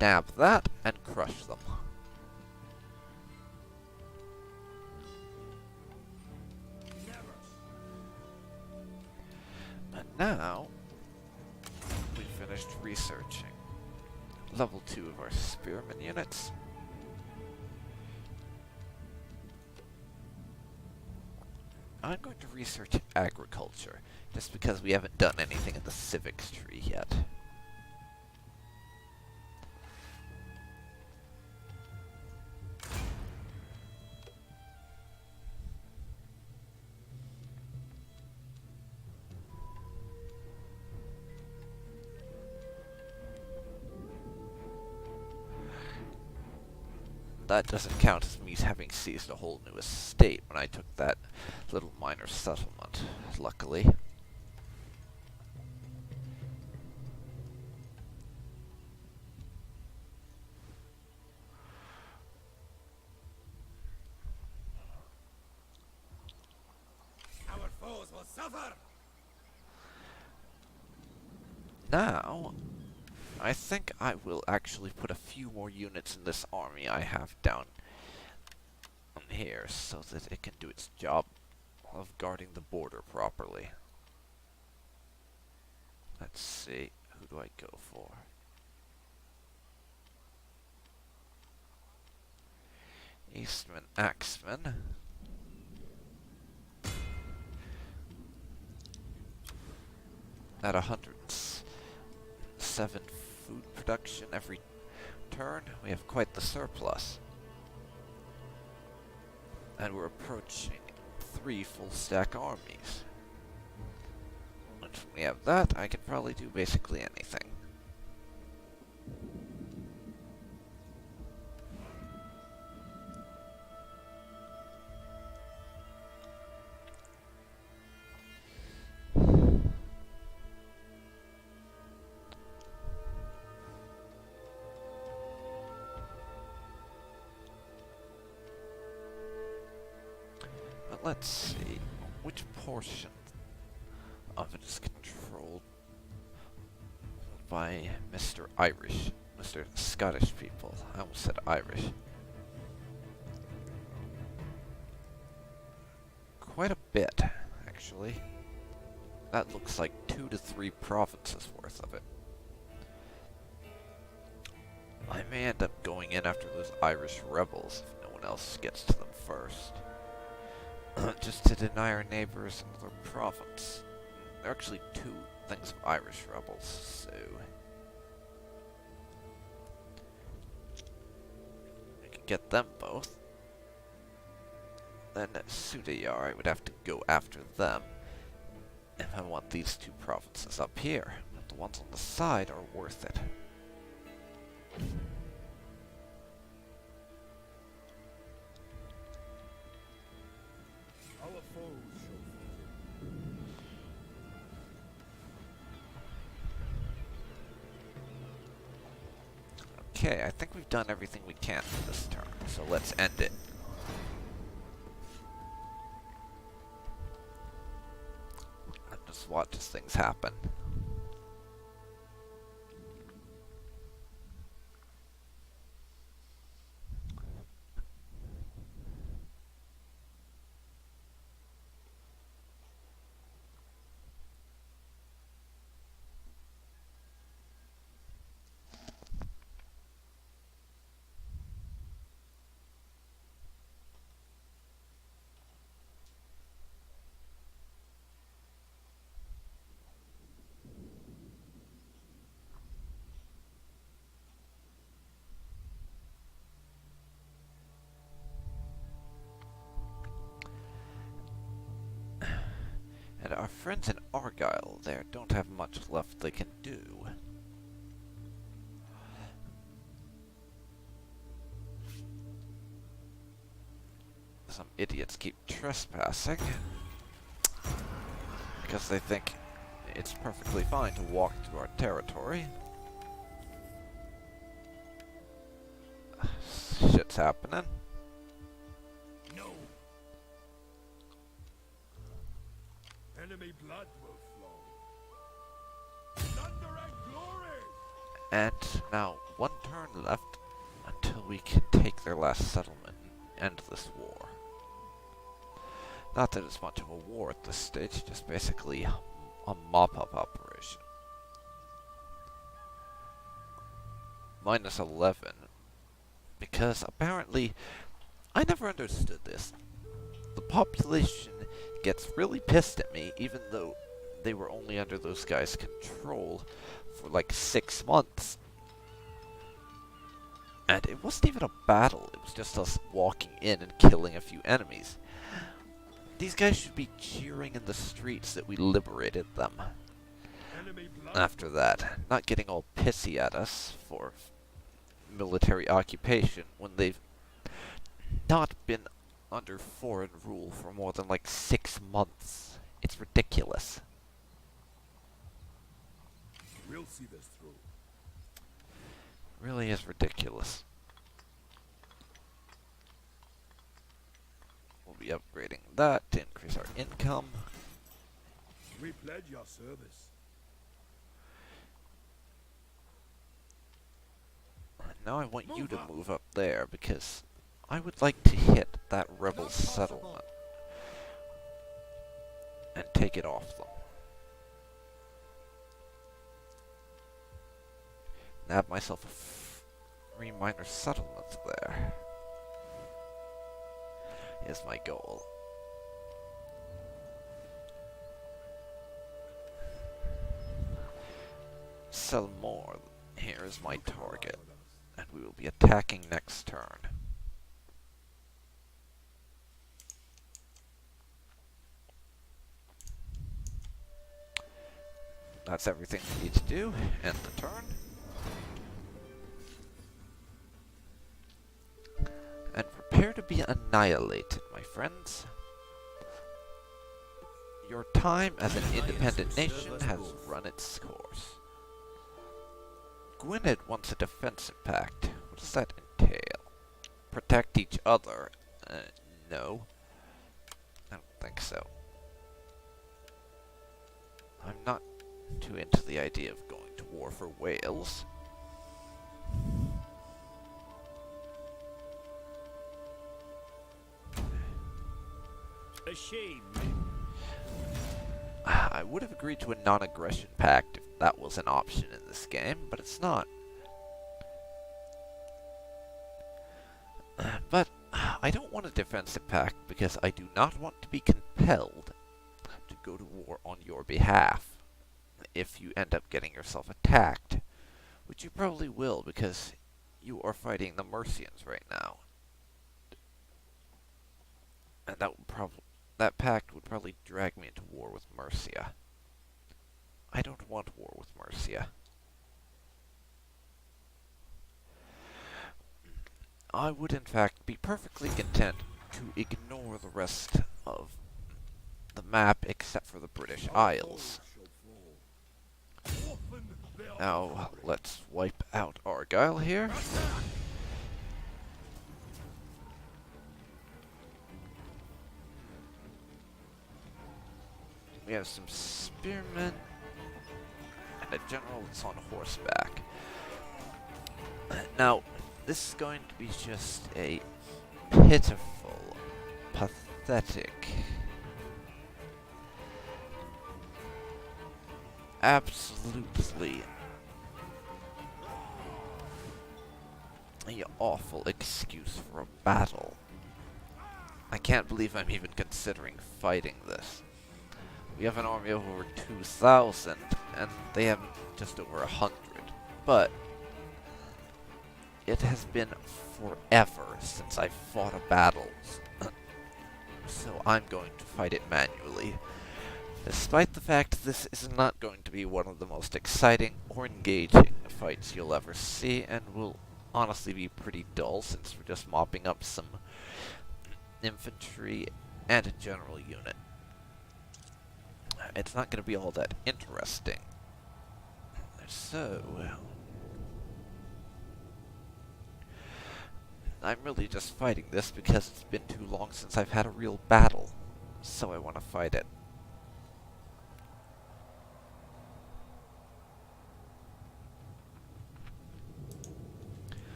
nab that and crush them. Never. And now, we finished researching level 2 of our spearman units. I'm going to research agriculture, just because we haven't done anything in the civics tree yet. That doesn't count as me having seized a whole new estate when I took that little minor settlement, luckily. Our foes will suffer. Now, I think I will actually put a few more units in this army I have down here so that it can do its job of guarding the border properly. Let's see, who do I go for? Eastman Axeman. At 107 food production every turn, we have quite the surplus. And we're approaching 3 full stack armies. Once we have that, I can probably do basically anything. But let's see, which portion of it is controlled by Mr. Irish, Mr. Scottish people. I almost said Irish. Quite a bit, actually. That looks like 2 to 3 provinces worth of it. I may end up going in after those Irish rebels if no one else gets to them first. Just to deny our neighbors another province. There are actually 2 things of Irish rebels, so... I can get them both. Then at Sudayar, I would have to go after them if I want these 2 provinces up here. But the ones on the side are worth it. Our foes shall Okay, I think we've done everything we can for this turn, so let's end it. And just watch as things happen. friends in Argyle there don't have much left they can do. Some idiots keep trespassing because they think it's perfectly fine to walk through our territory. Shit's happening. No. Enemy blood will flow. Thunder and glory. And now one turn left until we can take their last settlement and end this war. Not that it's much of a war at this stage, just basically a mop-up operation. -11. Because apparently, I never understood this. The population gets really pissed at me even though they were only under those guys' control for like 6 months. And it wasn't even a battle, it was just us walking in and killing a few enemies. These guys should be cheering in the streets that we liberated them. After that, not getting all pissy at us for military occupation when they've not been under foreign rule for more than like 6 months. It's ridiculous. We'll see this through. Really is ridiculous. We'll be upgrading that to increase our income. We pledge your service. Now I want you to move up there because I would like to hit that rebel settlement and take it off them. Nab myself a 3 minor settlements there. Is my goal. Sell more. Here is my target. And we will be attacking next turn. That's everything we need to do. End the turn. And prepare to be annihilated, my friends. Your time as an independent nation has run its course. Gwynedd wants a defensive pact. What does that entail? Protect each other? No. I don't think so. I'm not too into the idea of going to war for Wales. A shame. I would have agreed to a non-aggression pact if that was an option in this game, but it's not. But I don't want a defensive pact because I do not want to be compelled to go to war on your behalf if you end up getting yourself attacked, which you probably will because you are fighting the Mercians right now. And that pact would probably drag me into war with Mercia. I don't want war with Mercia. I would in fact be perfectly content to ignore the rest of the map except for the British Isles. Now, let's wipe out Argyle here. We have some spearmen and a general that's on horseback. Now, this is going to be just a pitiful, pathetic, absolutely awful excuse for a battle. I can't believe I'm even considering fighting this. We have an army of over 2,000, and they have just over 100. But it has been forever since I fought a battle, so I'm going to fight it manually. Despite the fact this is not going to be one of the most exciting or engaging fights you'll ever see, and will honestly be pretty dull since we're just mopping up some infantry and a general unit. It's not going to be all that interesting. So, I'm really just fighting this because it's been too long since I've had a real battle, so I want to fight it.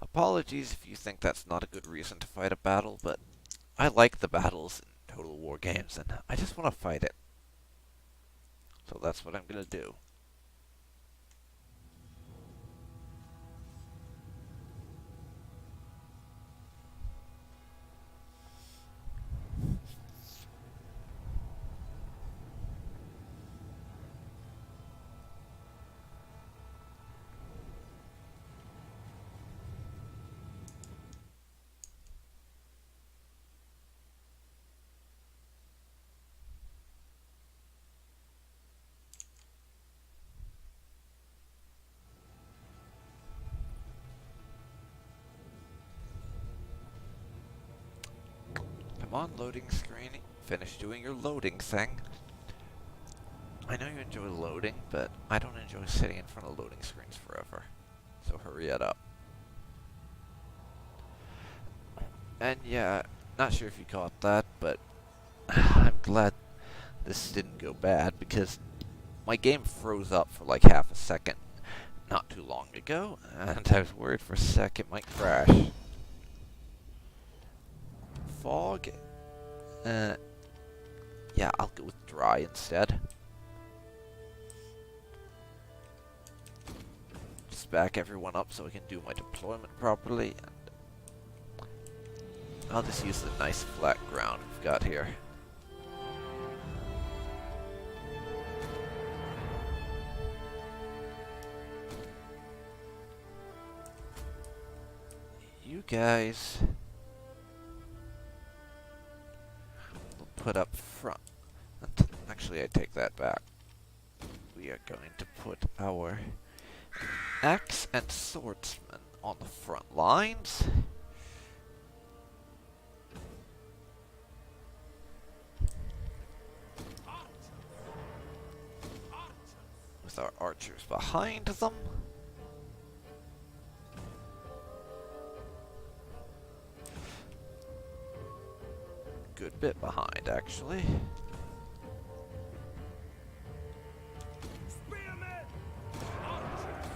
Apologies if you think that's not a good reason to fight a battle, but I like the battles in Total War games, and I just want to fight it. So that's what I'm going to do. Come on, loading screen. Finish doing your loading thing. I know you enjoy loading, but I don't enjoy sitting in front of loading screens forever. So hurry it up. And yeah, not sure if you caught that, but I'm glad this didn't go bad, because my game froze up for like half a second not too long ago, and I was worried for a sec it might crash. Fog? Yeah, I'll go with dry instead. Just back everyone up so I can do my deployment properly, and I'll just use the nice flat ground we've got here. You guys will put up front. Actually, I take that back. We are going to put our axe and swordsman on the front lines. With our archers behind them. Good bit behind, actually. Spearmen! Archers!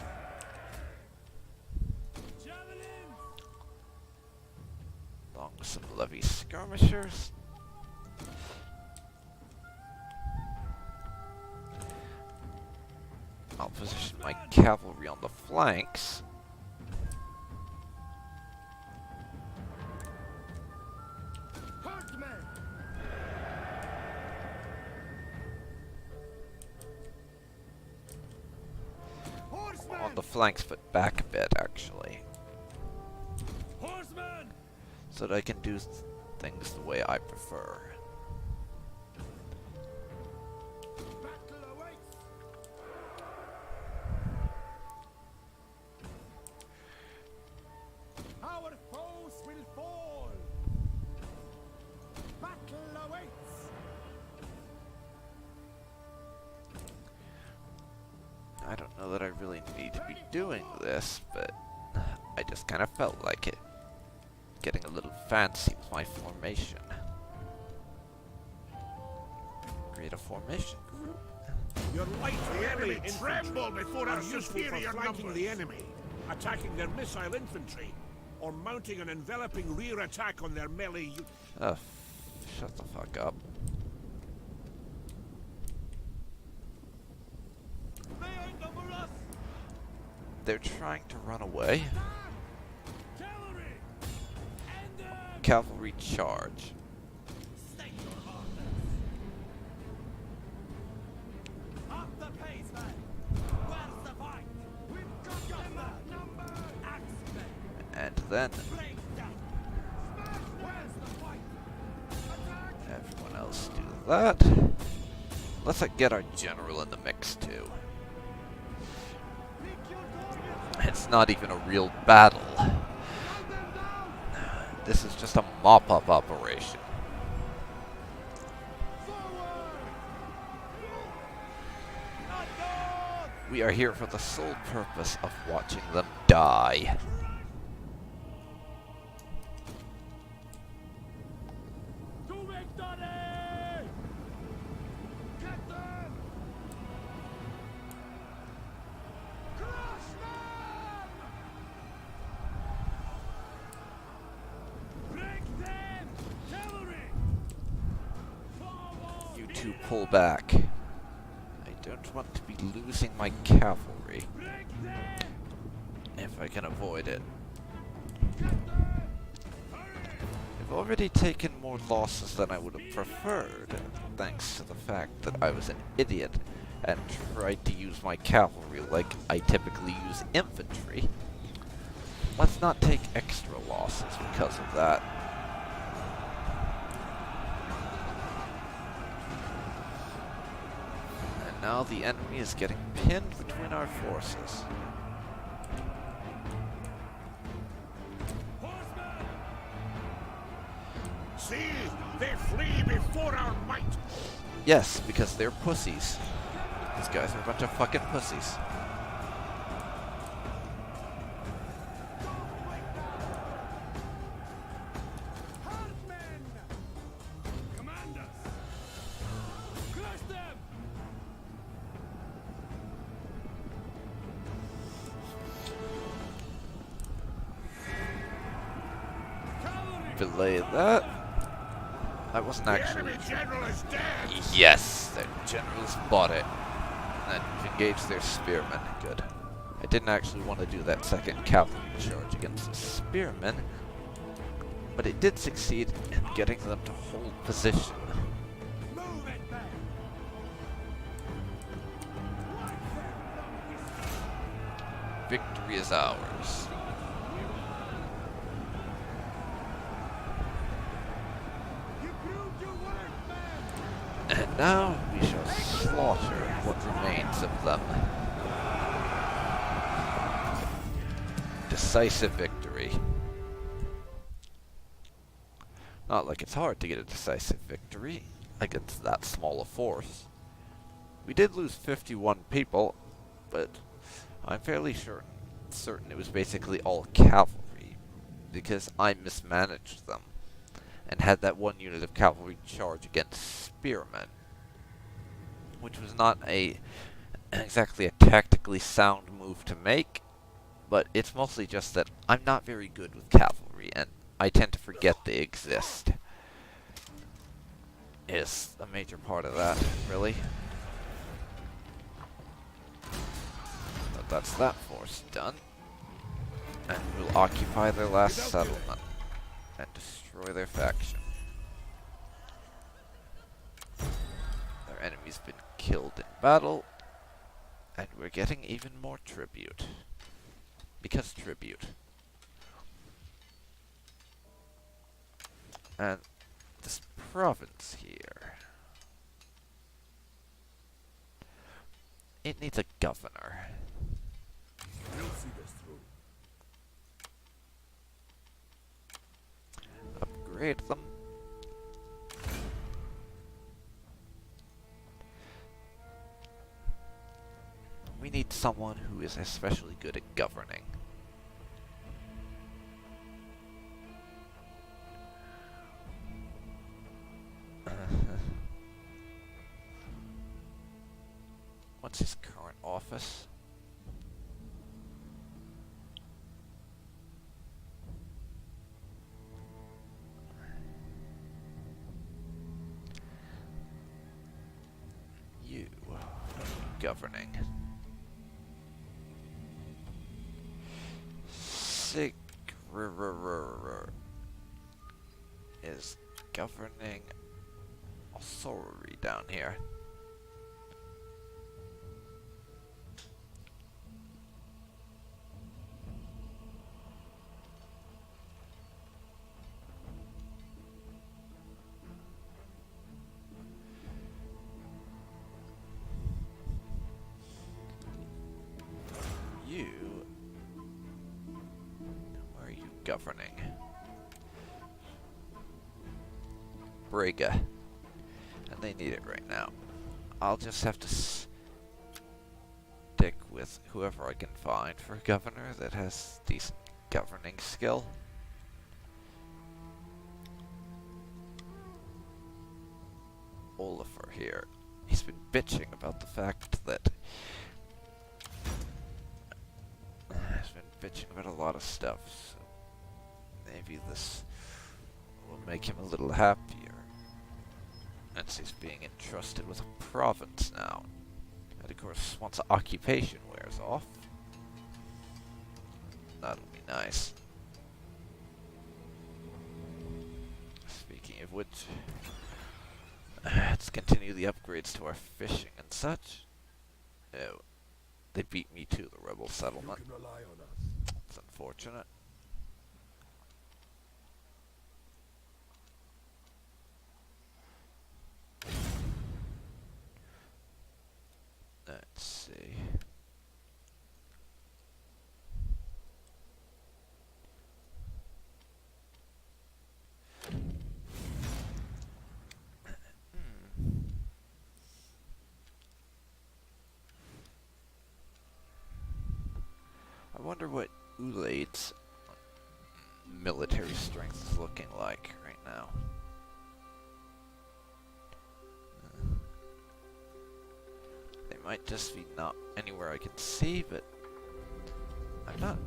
Javelins! Along with some levy skirmishers. I'll position my cavalry on the flanks. On the flanks, but back a bit, actually. Horsemen! So that I can do things the way I prefer. Battle awaits! Our foes will fall! Battle awaits! I don't know that I really need to be doing this, but I just kind of felt like it. Getting a little fancy with my formation. Create a formation group. Your light The enemy infantry tremble before are our useful for superior flanking numbers. the enemy, attacking their missile infantry, or mounting an enveloping rear attack on their melee unit. Ugh, shut the fuck up. They outnumber us! They're trying to run away. Cavalry! And Cavalry charge. state your orders! Up the pace, man! Where's the fight? We've got the number! Axemen! And then Break down! Where's the fight? Attack! everyone else do that. Let's get our general in the mix too. It's not even a real battle. This is just a mop-up operation. We are here for the sole purpose of watching them die. To victory! Captain! Crush them! Break them! Cavalry! Forward! You two pull back. I don't want to be losing my cavalry. Break them! If I can avoid it. Captain! Hurry! I've already taken more losses than I would have preferred, thanks to the fact that I was an idiot and tried to use my cavalry like I typically use infantry. Let's not take extra losses because of that. And now the enemy is getting pinned between our forces. Horsemen! See, they flee before our might. Yes, because they're pussies. These guys are a bunch of fucking pussies. Hardmen! Command us! Crush them! Cavalry! Belay that. I wasn't The actually... enemy general is dead. Yes, the generals bought it. And engaged their spearmen. Good. I didn't actually want to do that second cavalry charge against the spearmen, but it did succeed in getting them to hold position. Move it back! Victory is ours. You proved your worth, man! And now we shall slaughter what remains of them. Decisive victory. Not like it's hard to get a decisive victory against that small a force. We did lose 51 people, but I'm fairly certain it was basically all cavalry, because I mismanaged them, and had that one unit of cavalry charge against spearmen, which was not exactly a tactically sound move to make, but it's mostly just that I'm not very good with cavalry, and I tend to forget they exist. Is a major part of that, really. But that's that force done. And we'll occupy their last settlement and destroy their faction. Their enemy's been killed in battle, and we're getting even more tribute. Because tribute. And this province here, it needs a governor. You'll see this through. Upgrade them. We need someone who is especially good at governing. What's his current office? You governing. Is governing authority down here. you... Where are you governing? Brega. And they need it right now. I'll just have to stick with whoever I can find for governor that has decent governing skill. Oliver here. He's been bitching about the fact that... He's been bitching about a lot of stuff, so maybe this will make him a little happier. Since he's being entrusted with a province now. And of course, once occupation wears off, that'll be nice. Speaking of which, let's continue the upgrades to our fishing and such. Oh, they beat me to the rebel settlement. You can rely on us. It's unfortunate. Let's see. I wonder what Ulaid's military strength is looking like right now. They might just be not anywhere I can see, but I'm not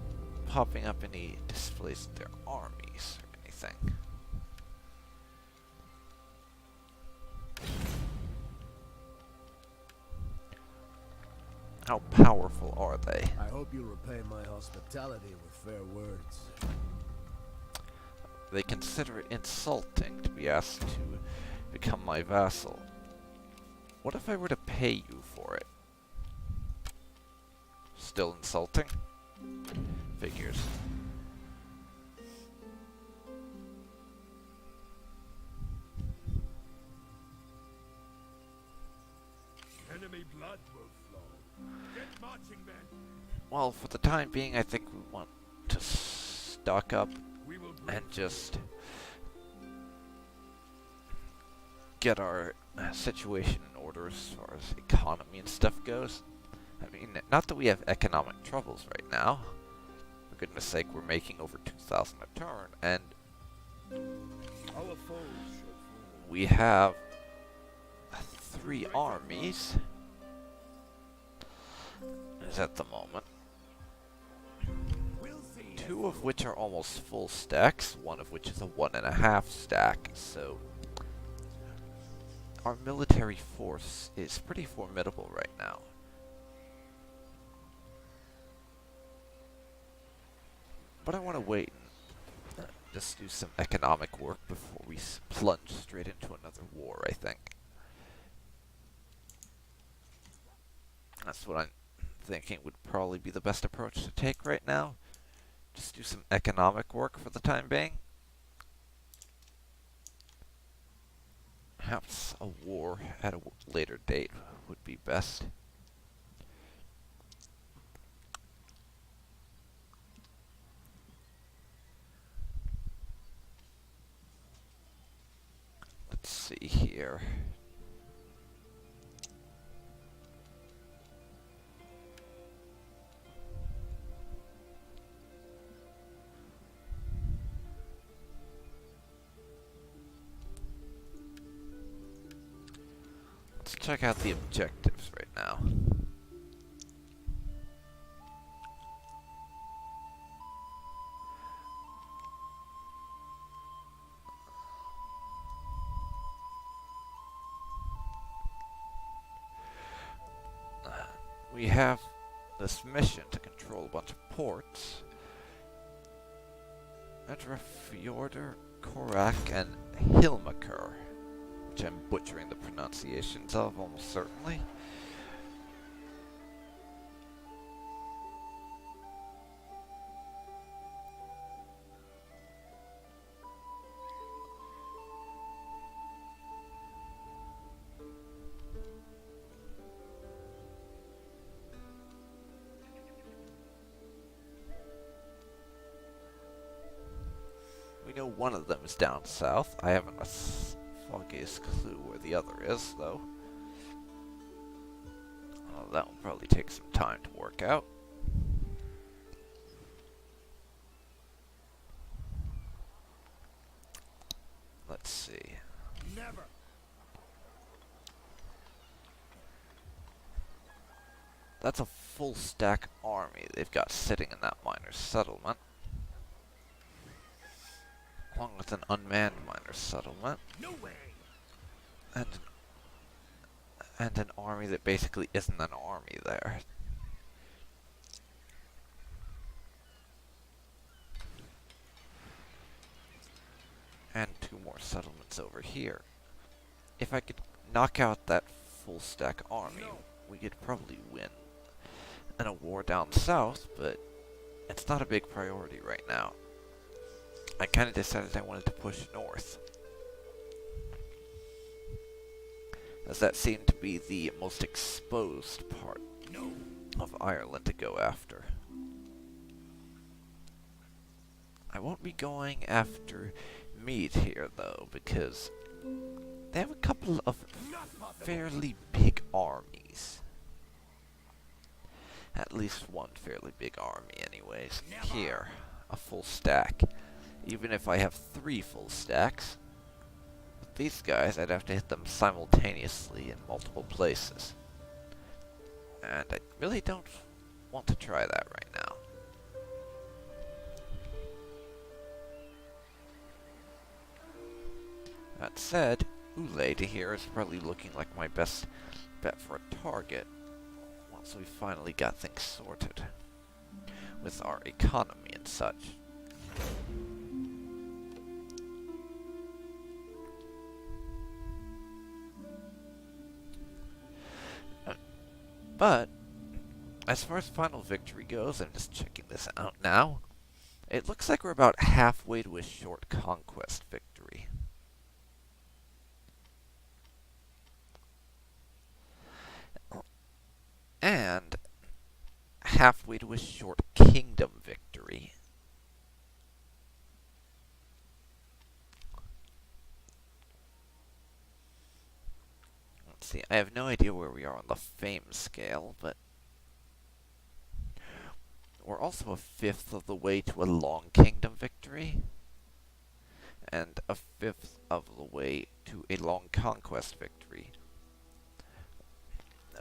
popping up any displays of their armies or anything. How powerful are they? I hope you'll repay my hospitality with fair words. They consider it insulting to be asked to become my vassal. What if I were to pay you for it? Still insulting? Figures. Enemy blood will flow. Get marching, men. Well, for the time being, I think we want to stock up We will bring and just get our situation in order as far as economy and stuff goes. I mean, not that we have economic troubles right now. For goodness sake, we're making over 2,000 a turn, and our foes shall fall. we have 3 armies at the moment. We'll see. 2 of which are almost full stacks, 1 of which is a 1.5 stack, so our military force is pretty formidable right now. But I want to wait and just do some economic work before we plunge straight into another war, I think. That's what I'm thinking would probably be the best approach to take right now. Just do some economic work for the time being. Perhaps a war at a later date would be best. Let's see here. Let's check out the objectives right now. We have this mission to control a bunch of ports. Edrafjordur, Korak, and Hilmaker, which I'm butchering the pronunciations of almost certainly. know one of them is down south. I haven't a foggiest clue where the other is, though. Oh, that will probably take some time to work out. Let's see. Never. That's a full stack army they've got sitting in that miner's settlement. Along with an unmanned miner's settlement. No way. And an army that basically isn't an army there. And 2 more settlements over here. If I could knock out that full stack army, we could probably win in a war down south, but it's not a big priority right now. I kind of decided I wanted to push north, as that seemed to be the most exposed part of Ireland to go after. I won't be going after Mead here, though, because they have a couple of fairly big armies. At least one fairly big army, anyways. Here, a full stack. Even if I have 3 full stacks, with these guys, I'd have to hit them simultaneously in multiple places. And I really don't want to try that right now. That said, Ulay to here is probably looking like my best bet for a target once we finally got things sorted with our economy and such. But as far as final victory goes, I'm just checking this out now. It looks like we're about halfway to a short conquest victory. And halfway to a short kingdom victory. Let's see, I have no idea where we are on the fame scale, but we're also a 5th of the way to a long kingdom victory, and a 5th of the way to a long conquest victory.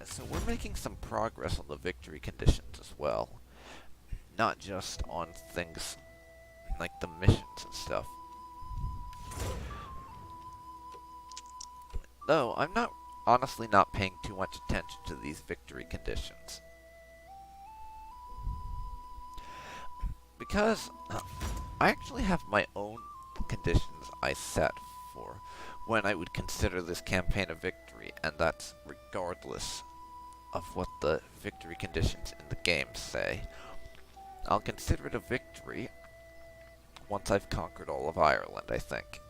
So we're making some progress on the victory conditions as well. Not just on things like the missions and stuff. Though, I'm honestly not paying too much attention to these victory conditions. Because I actually have my own conditions I set for when I would consider this campaign a victory, and that's regardless of what the victory conditions in the game say. I'll consider it a victory once I've conquered all of Ireland, I think.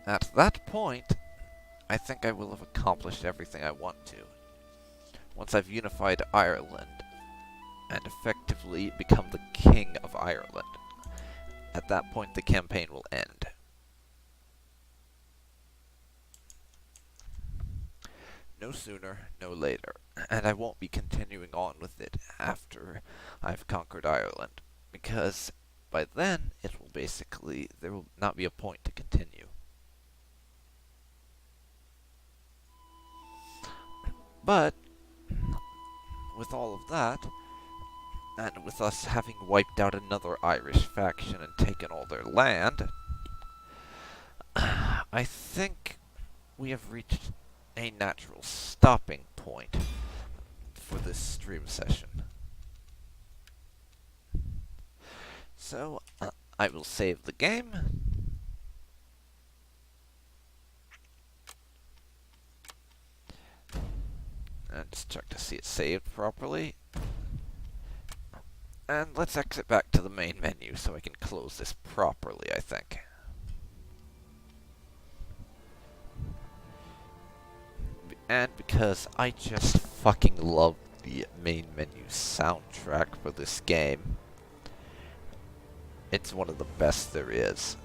At that point, I think I will have accomplished everything I want to. Once I've unified Ireland and effectively become the king of Ireland, at that point the campaign will end. No sooner, no later, and I won't be continuing on with it after I've conquered Ireland, because by then it will basically, there will not be a point to continue. But with all of that, and with us having wiped out another Irish faction and taken all their land, I think we have reached a natural stopping point for this stream session. So, I will save the game. And just check to see it saved properly. And let's exit back to the main menu so I can close this properly, I think. And because I just fucking love the main menu soundtrack for this game, It's one of the best there is.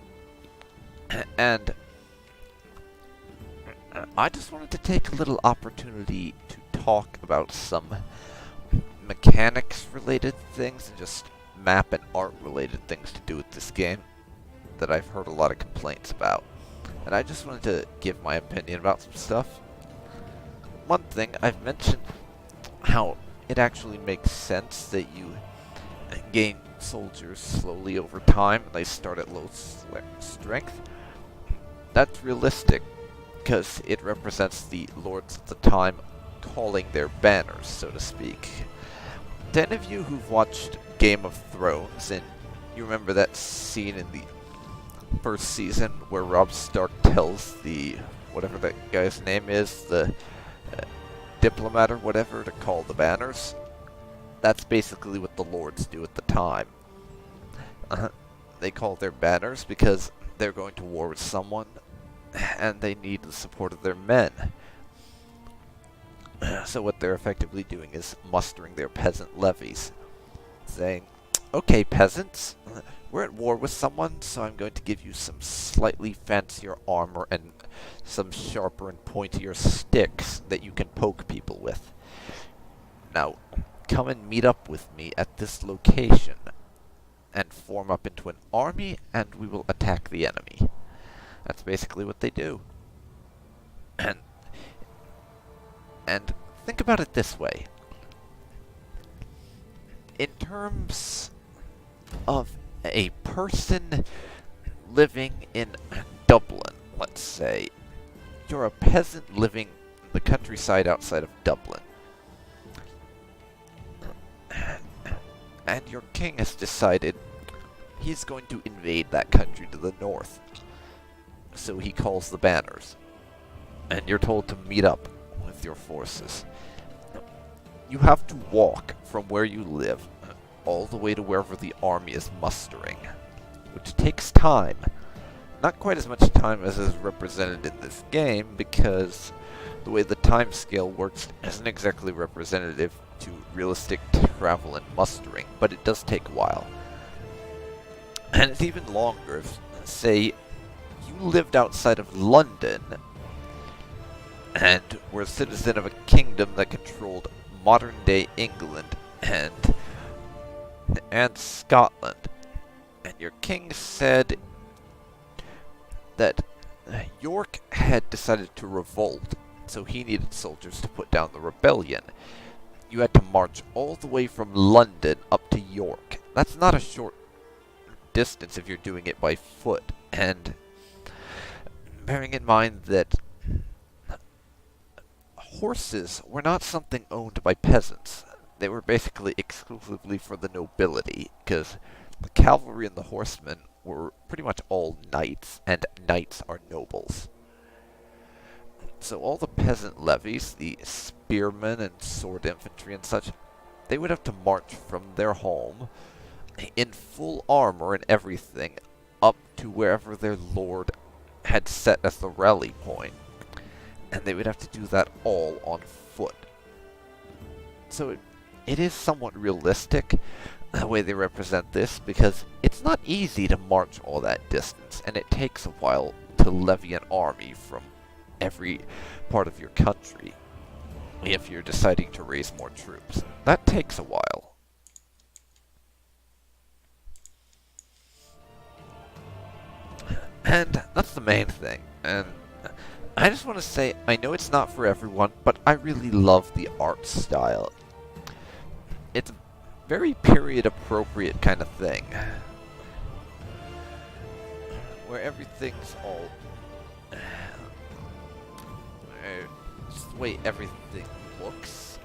And I just wanted to take a little opportunity to talk about some mechanics related things and just map and art related things to do with this game that I've heard a lot of complaints about. And I just wanted to give my opinion about some stuff. One thing, I've mentioned how it actually makes sense that you gain soldiers slowly over time and they start at low strength. That's realistic because it represents the lords of the time calling their banners, so to speak. To any of you who've watched Game of Thrones, and you remember that scene in the first season where Robb Stark tells the, whatever that guy's name is, the diplomat or whatever, to call the banners? That's basically what the lords do at the time. They call their banners because they're going to war with someone and they need the support of their men. So what they're effectively doing is mustering their peasant levies, saying, okay, peasants, we're at war with someone, so I'm going to give you some slightly fancier armor and some sharper and pointier sticks that you can poke people with. Now, come and meet up with me at this location and form up into an army, and we will attack the enemy. That's basically what they do. And think about it this way. In terms of a person living in Dublin, let's say, you're a peasant living in the countryside outside of Dublin. And your king has decided he's going to invade that country to the north. So he calls the banners. And you're told to meet up with your forces. You have to walk from where you live all the way to wherever the army is mustering, which takes time. Not quite as much time as is represented in this game, because the way the time scale works isn't exactly representative to realistic travel and mustering, but it does take a while. And it's even longer if, say, you lived outside of London and were a citizen of a kingdom that controlled modern-day England and Scotland, and your king said that York had decided to revolt, so he needed soldiers to put down the rebellion. You had to march all the way from London up to York. That's not a short distance if you're doing it by foot, and bearing in mind that horses were not something owned by peasants. They were basically exclusively for the nobility, because the cavalry and the horsemen were pretty much all knights, and knights are nobles. So all the peasant levies, the spearmen and sword infantry and such, they would have to march from their home in full armor and everything up to wherever their lord had set as the rally point. And they would have to do that all on foot. So it is somewhat realistic the way they represent this, because it's not easy to march all that distance, and it takes a while to levy an army from every part of your country if you're deciding to raise more troops. That takes a while. And that's the main thing. And I just want to say, I know it's not for everyone, but I really love the art style. It's a very period-appropriate kind of thing, where everything's all... just the way everything looks.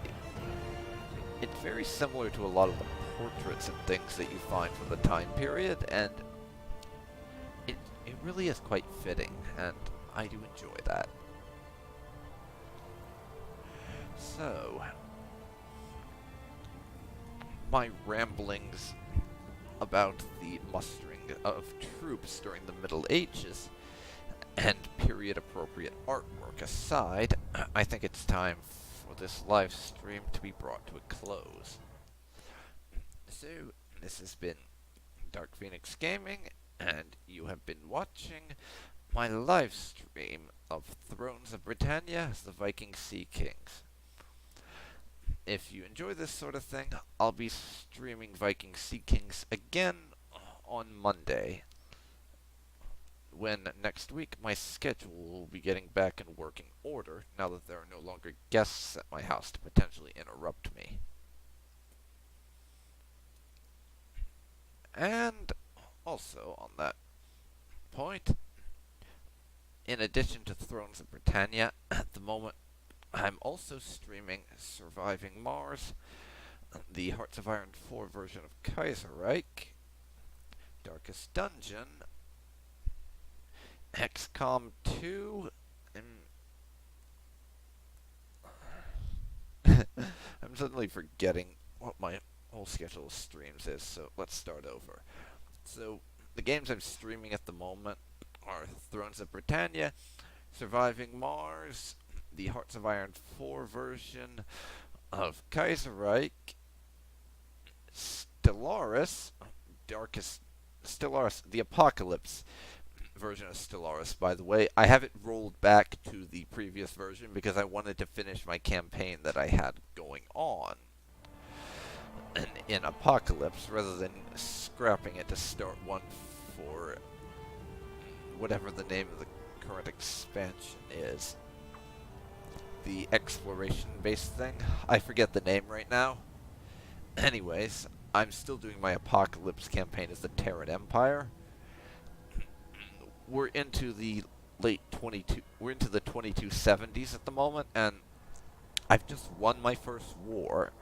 It's very similar to a lot of the portraits and things that you find from the time period, and it really is quite fitting, and I do enjoy that. So, my ramblings about the mustering of troops during the Middle Ages and period-appropriate artwork aside, I think it's time for this live stream to be brought to a close. So, this has been DarkPhoenix Gaming, and you have been watching my live stream of Thrones of Britannia as the Viking Sea Kings. If you enjoy this sort of thing, I'll be streaming Viking Sea Kings again on Monday, when next week my schedule will be getting back in working order now that there are no longer guests at my house to potentially interrupt me. And also on that point, in addition to Thrones of Britannia, at the moment I'm also streaming Surviving Mars, the Hearts of Iron 4 version of Kaiserreich, Darkest Dungeon, XCOM 2, and I'm suddenly forgetting what my whole schedule of streams is, so let's start over. So, the games I'm streaming at the moment are Thrones of Britannia, Surviving Mars, the Hearts of Iron 4 version of Kaiserreich, Stellaris, the Apocalypse version of Stellaris, by the way. I have it rolled back to the previous version because I wanted to finish my campaign that I had going on in Apocalypse, rather than scrapping it to start one for whatever the name of the current expansion is. The exploration-based thing. I forget the name right now. Anyways, I'm still doing my Apocalypse campaign as the Terran Empire. We're into the we're into the 2270s at the moment, and I've just won my first war.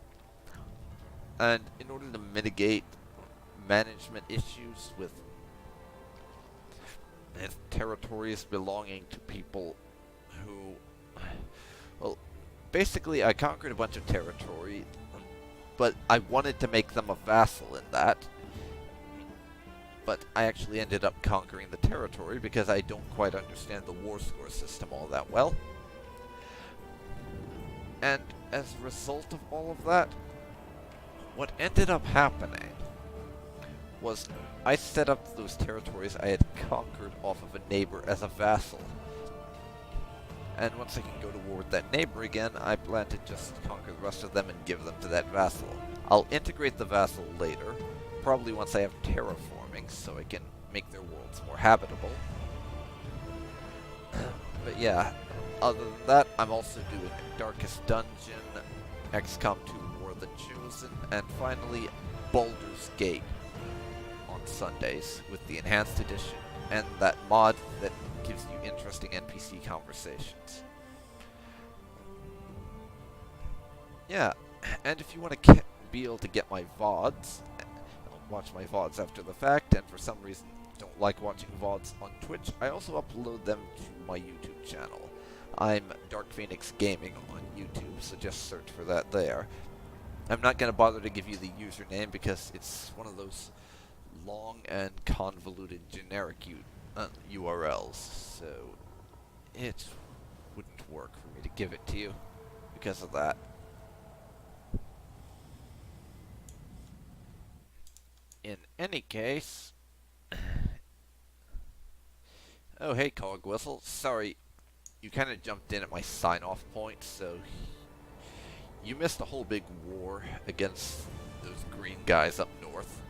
And in order to mitigate management issues with territories belonging to people who, well, basically I conquered a bunch of territory, but I wanted to make them a vassal in that. But I actually ended up conquering the territory because I don't quite understand the war score system all that well. And as a result of all of that, what ended up happening was I set up those territories I had conquered off of a neighbor as a vassal. And once I can go to war with that neighbor again, I plan to just conquer the rest of them and give them to that vassal. I'll integrate the vassal later, probably once I have terraforming, so I can make their worlds more habitable. But yeah, other than that, I'm also doing Darkest Dungeon, XCOM 2 War of the Chosen, and finally Baldur's Gate on Sundays with the Enhanced Edition and that mod that gives you interesting NPC conversations. Yeah, and if you want to be able to get my VODs, watch my VODs after the fact, and for some reason don't like watching VODs on Twitch, I also upload them to my YouTube channel. I'm DarkPhoenix Gaming on YouTube, so just search for that there. I'm not going to bother to give you the username because it's one of those long and convoluted generic URLs, so it wouldn't work for me to give it to you because of that. In any case, oh hey Cogwhistle, sorry, you kind of jumped in at my sign-off point, so you missed a whole big war against those green guys up north.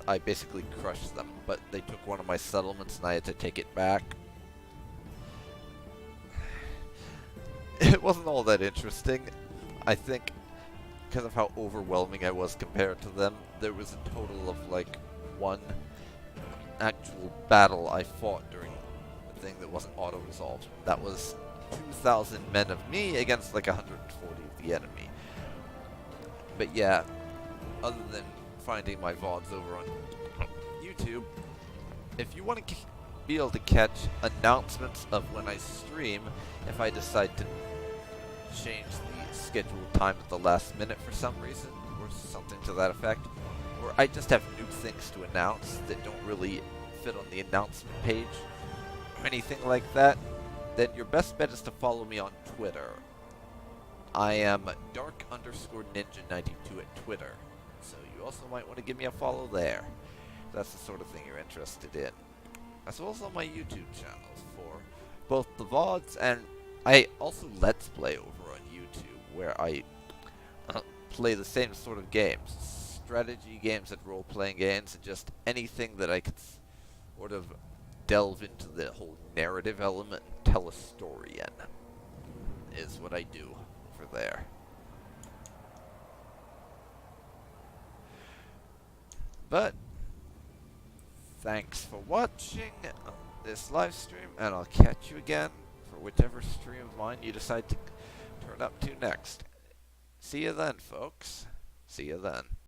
I basically crushed them, but they took one of my settlements and I had to take it back. It wasn't all that interesting. I think because of how overwhelming I was compared to them, there was a total of like one actual battle I fought during the thing that wasn't auto-resolved. That was 2,000 men of me against like 140 of the enemy. But yeah, other than finding my VODs over on YouTube, if you want to be able to catch announcements of when I stream, if I decide to change the scheduled time at the last minute for some reason, or something to that effect, or I just have new things to announce that don't really fit on the announcement page, or anything like that, then your best bet is to follow me on Twitter. I am dark_ninja92 at Twitter. So you also might want to give me a follow there. That's the sort of thing you're interested in. As well as on my YouTube channels for both the VODs, and I also Let's Play over on YouTube, where I play the same sort of games. Strategy games and role-playing games, and just anything that I could sort of delve into the whole narrative element and tell a story in, is what I do over there. But thanks for watching this live stream, and I'll catch you again for whichever stream of mine you decide to turn up to next. See you then, folks. See you then.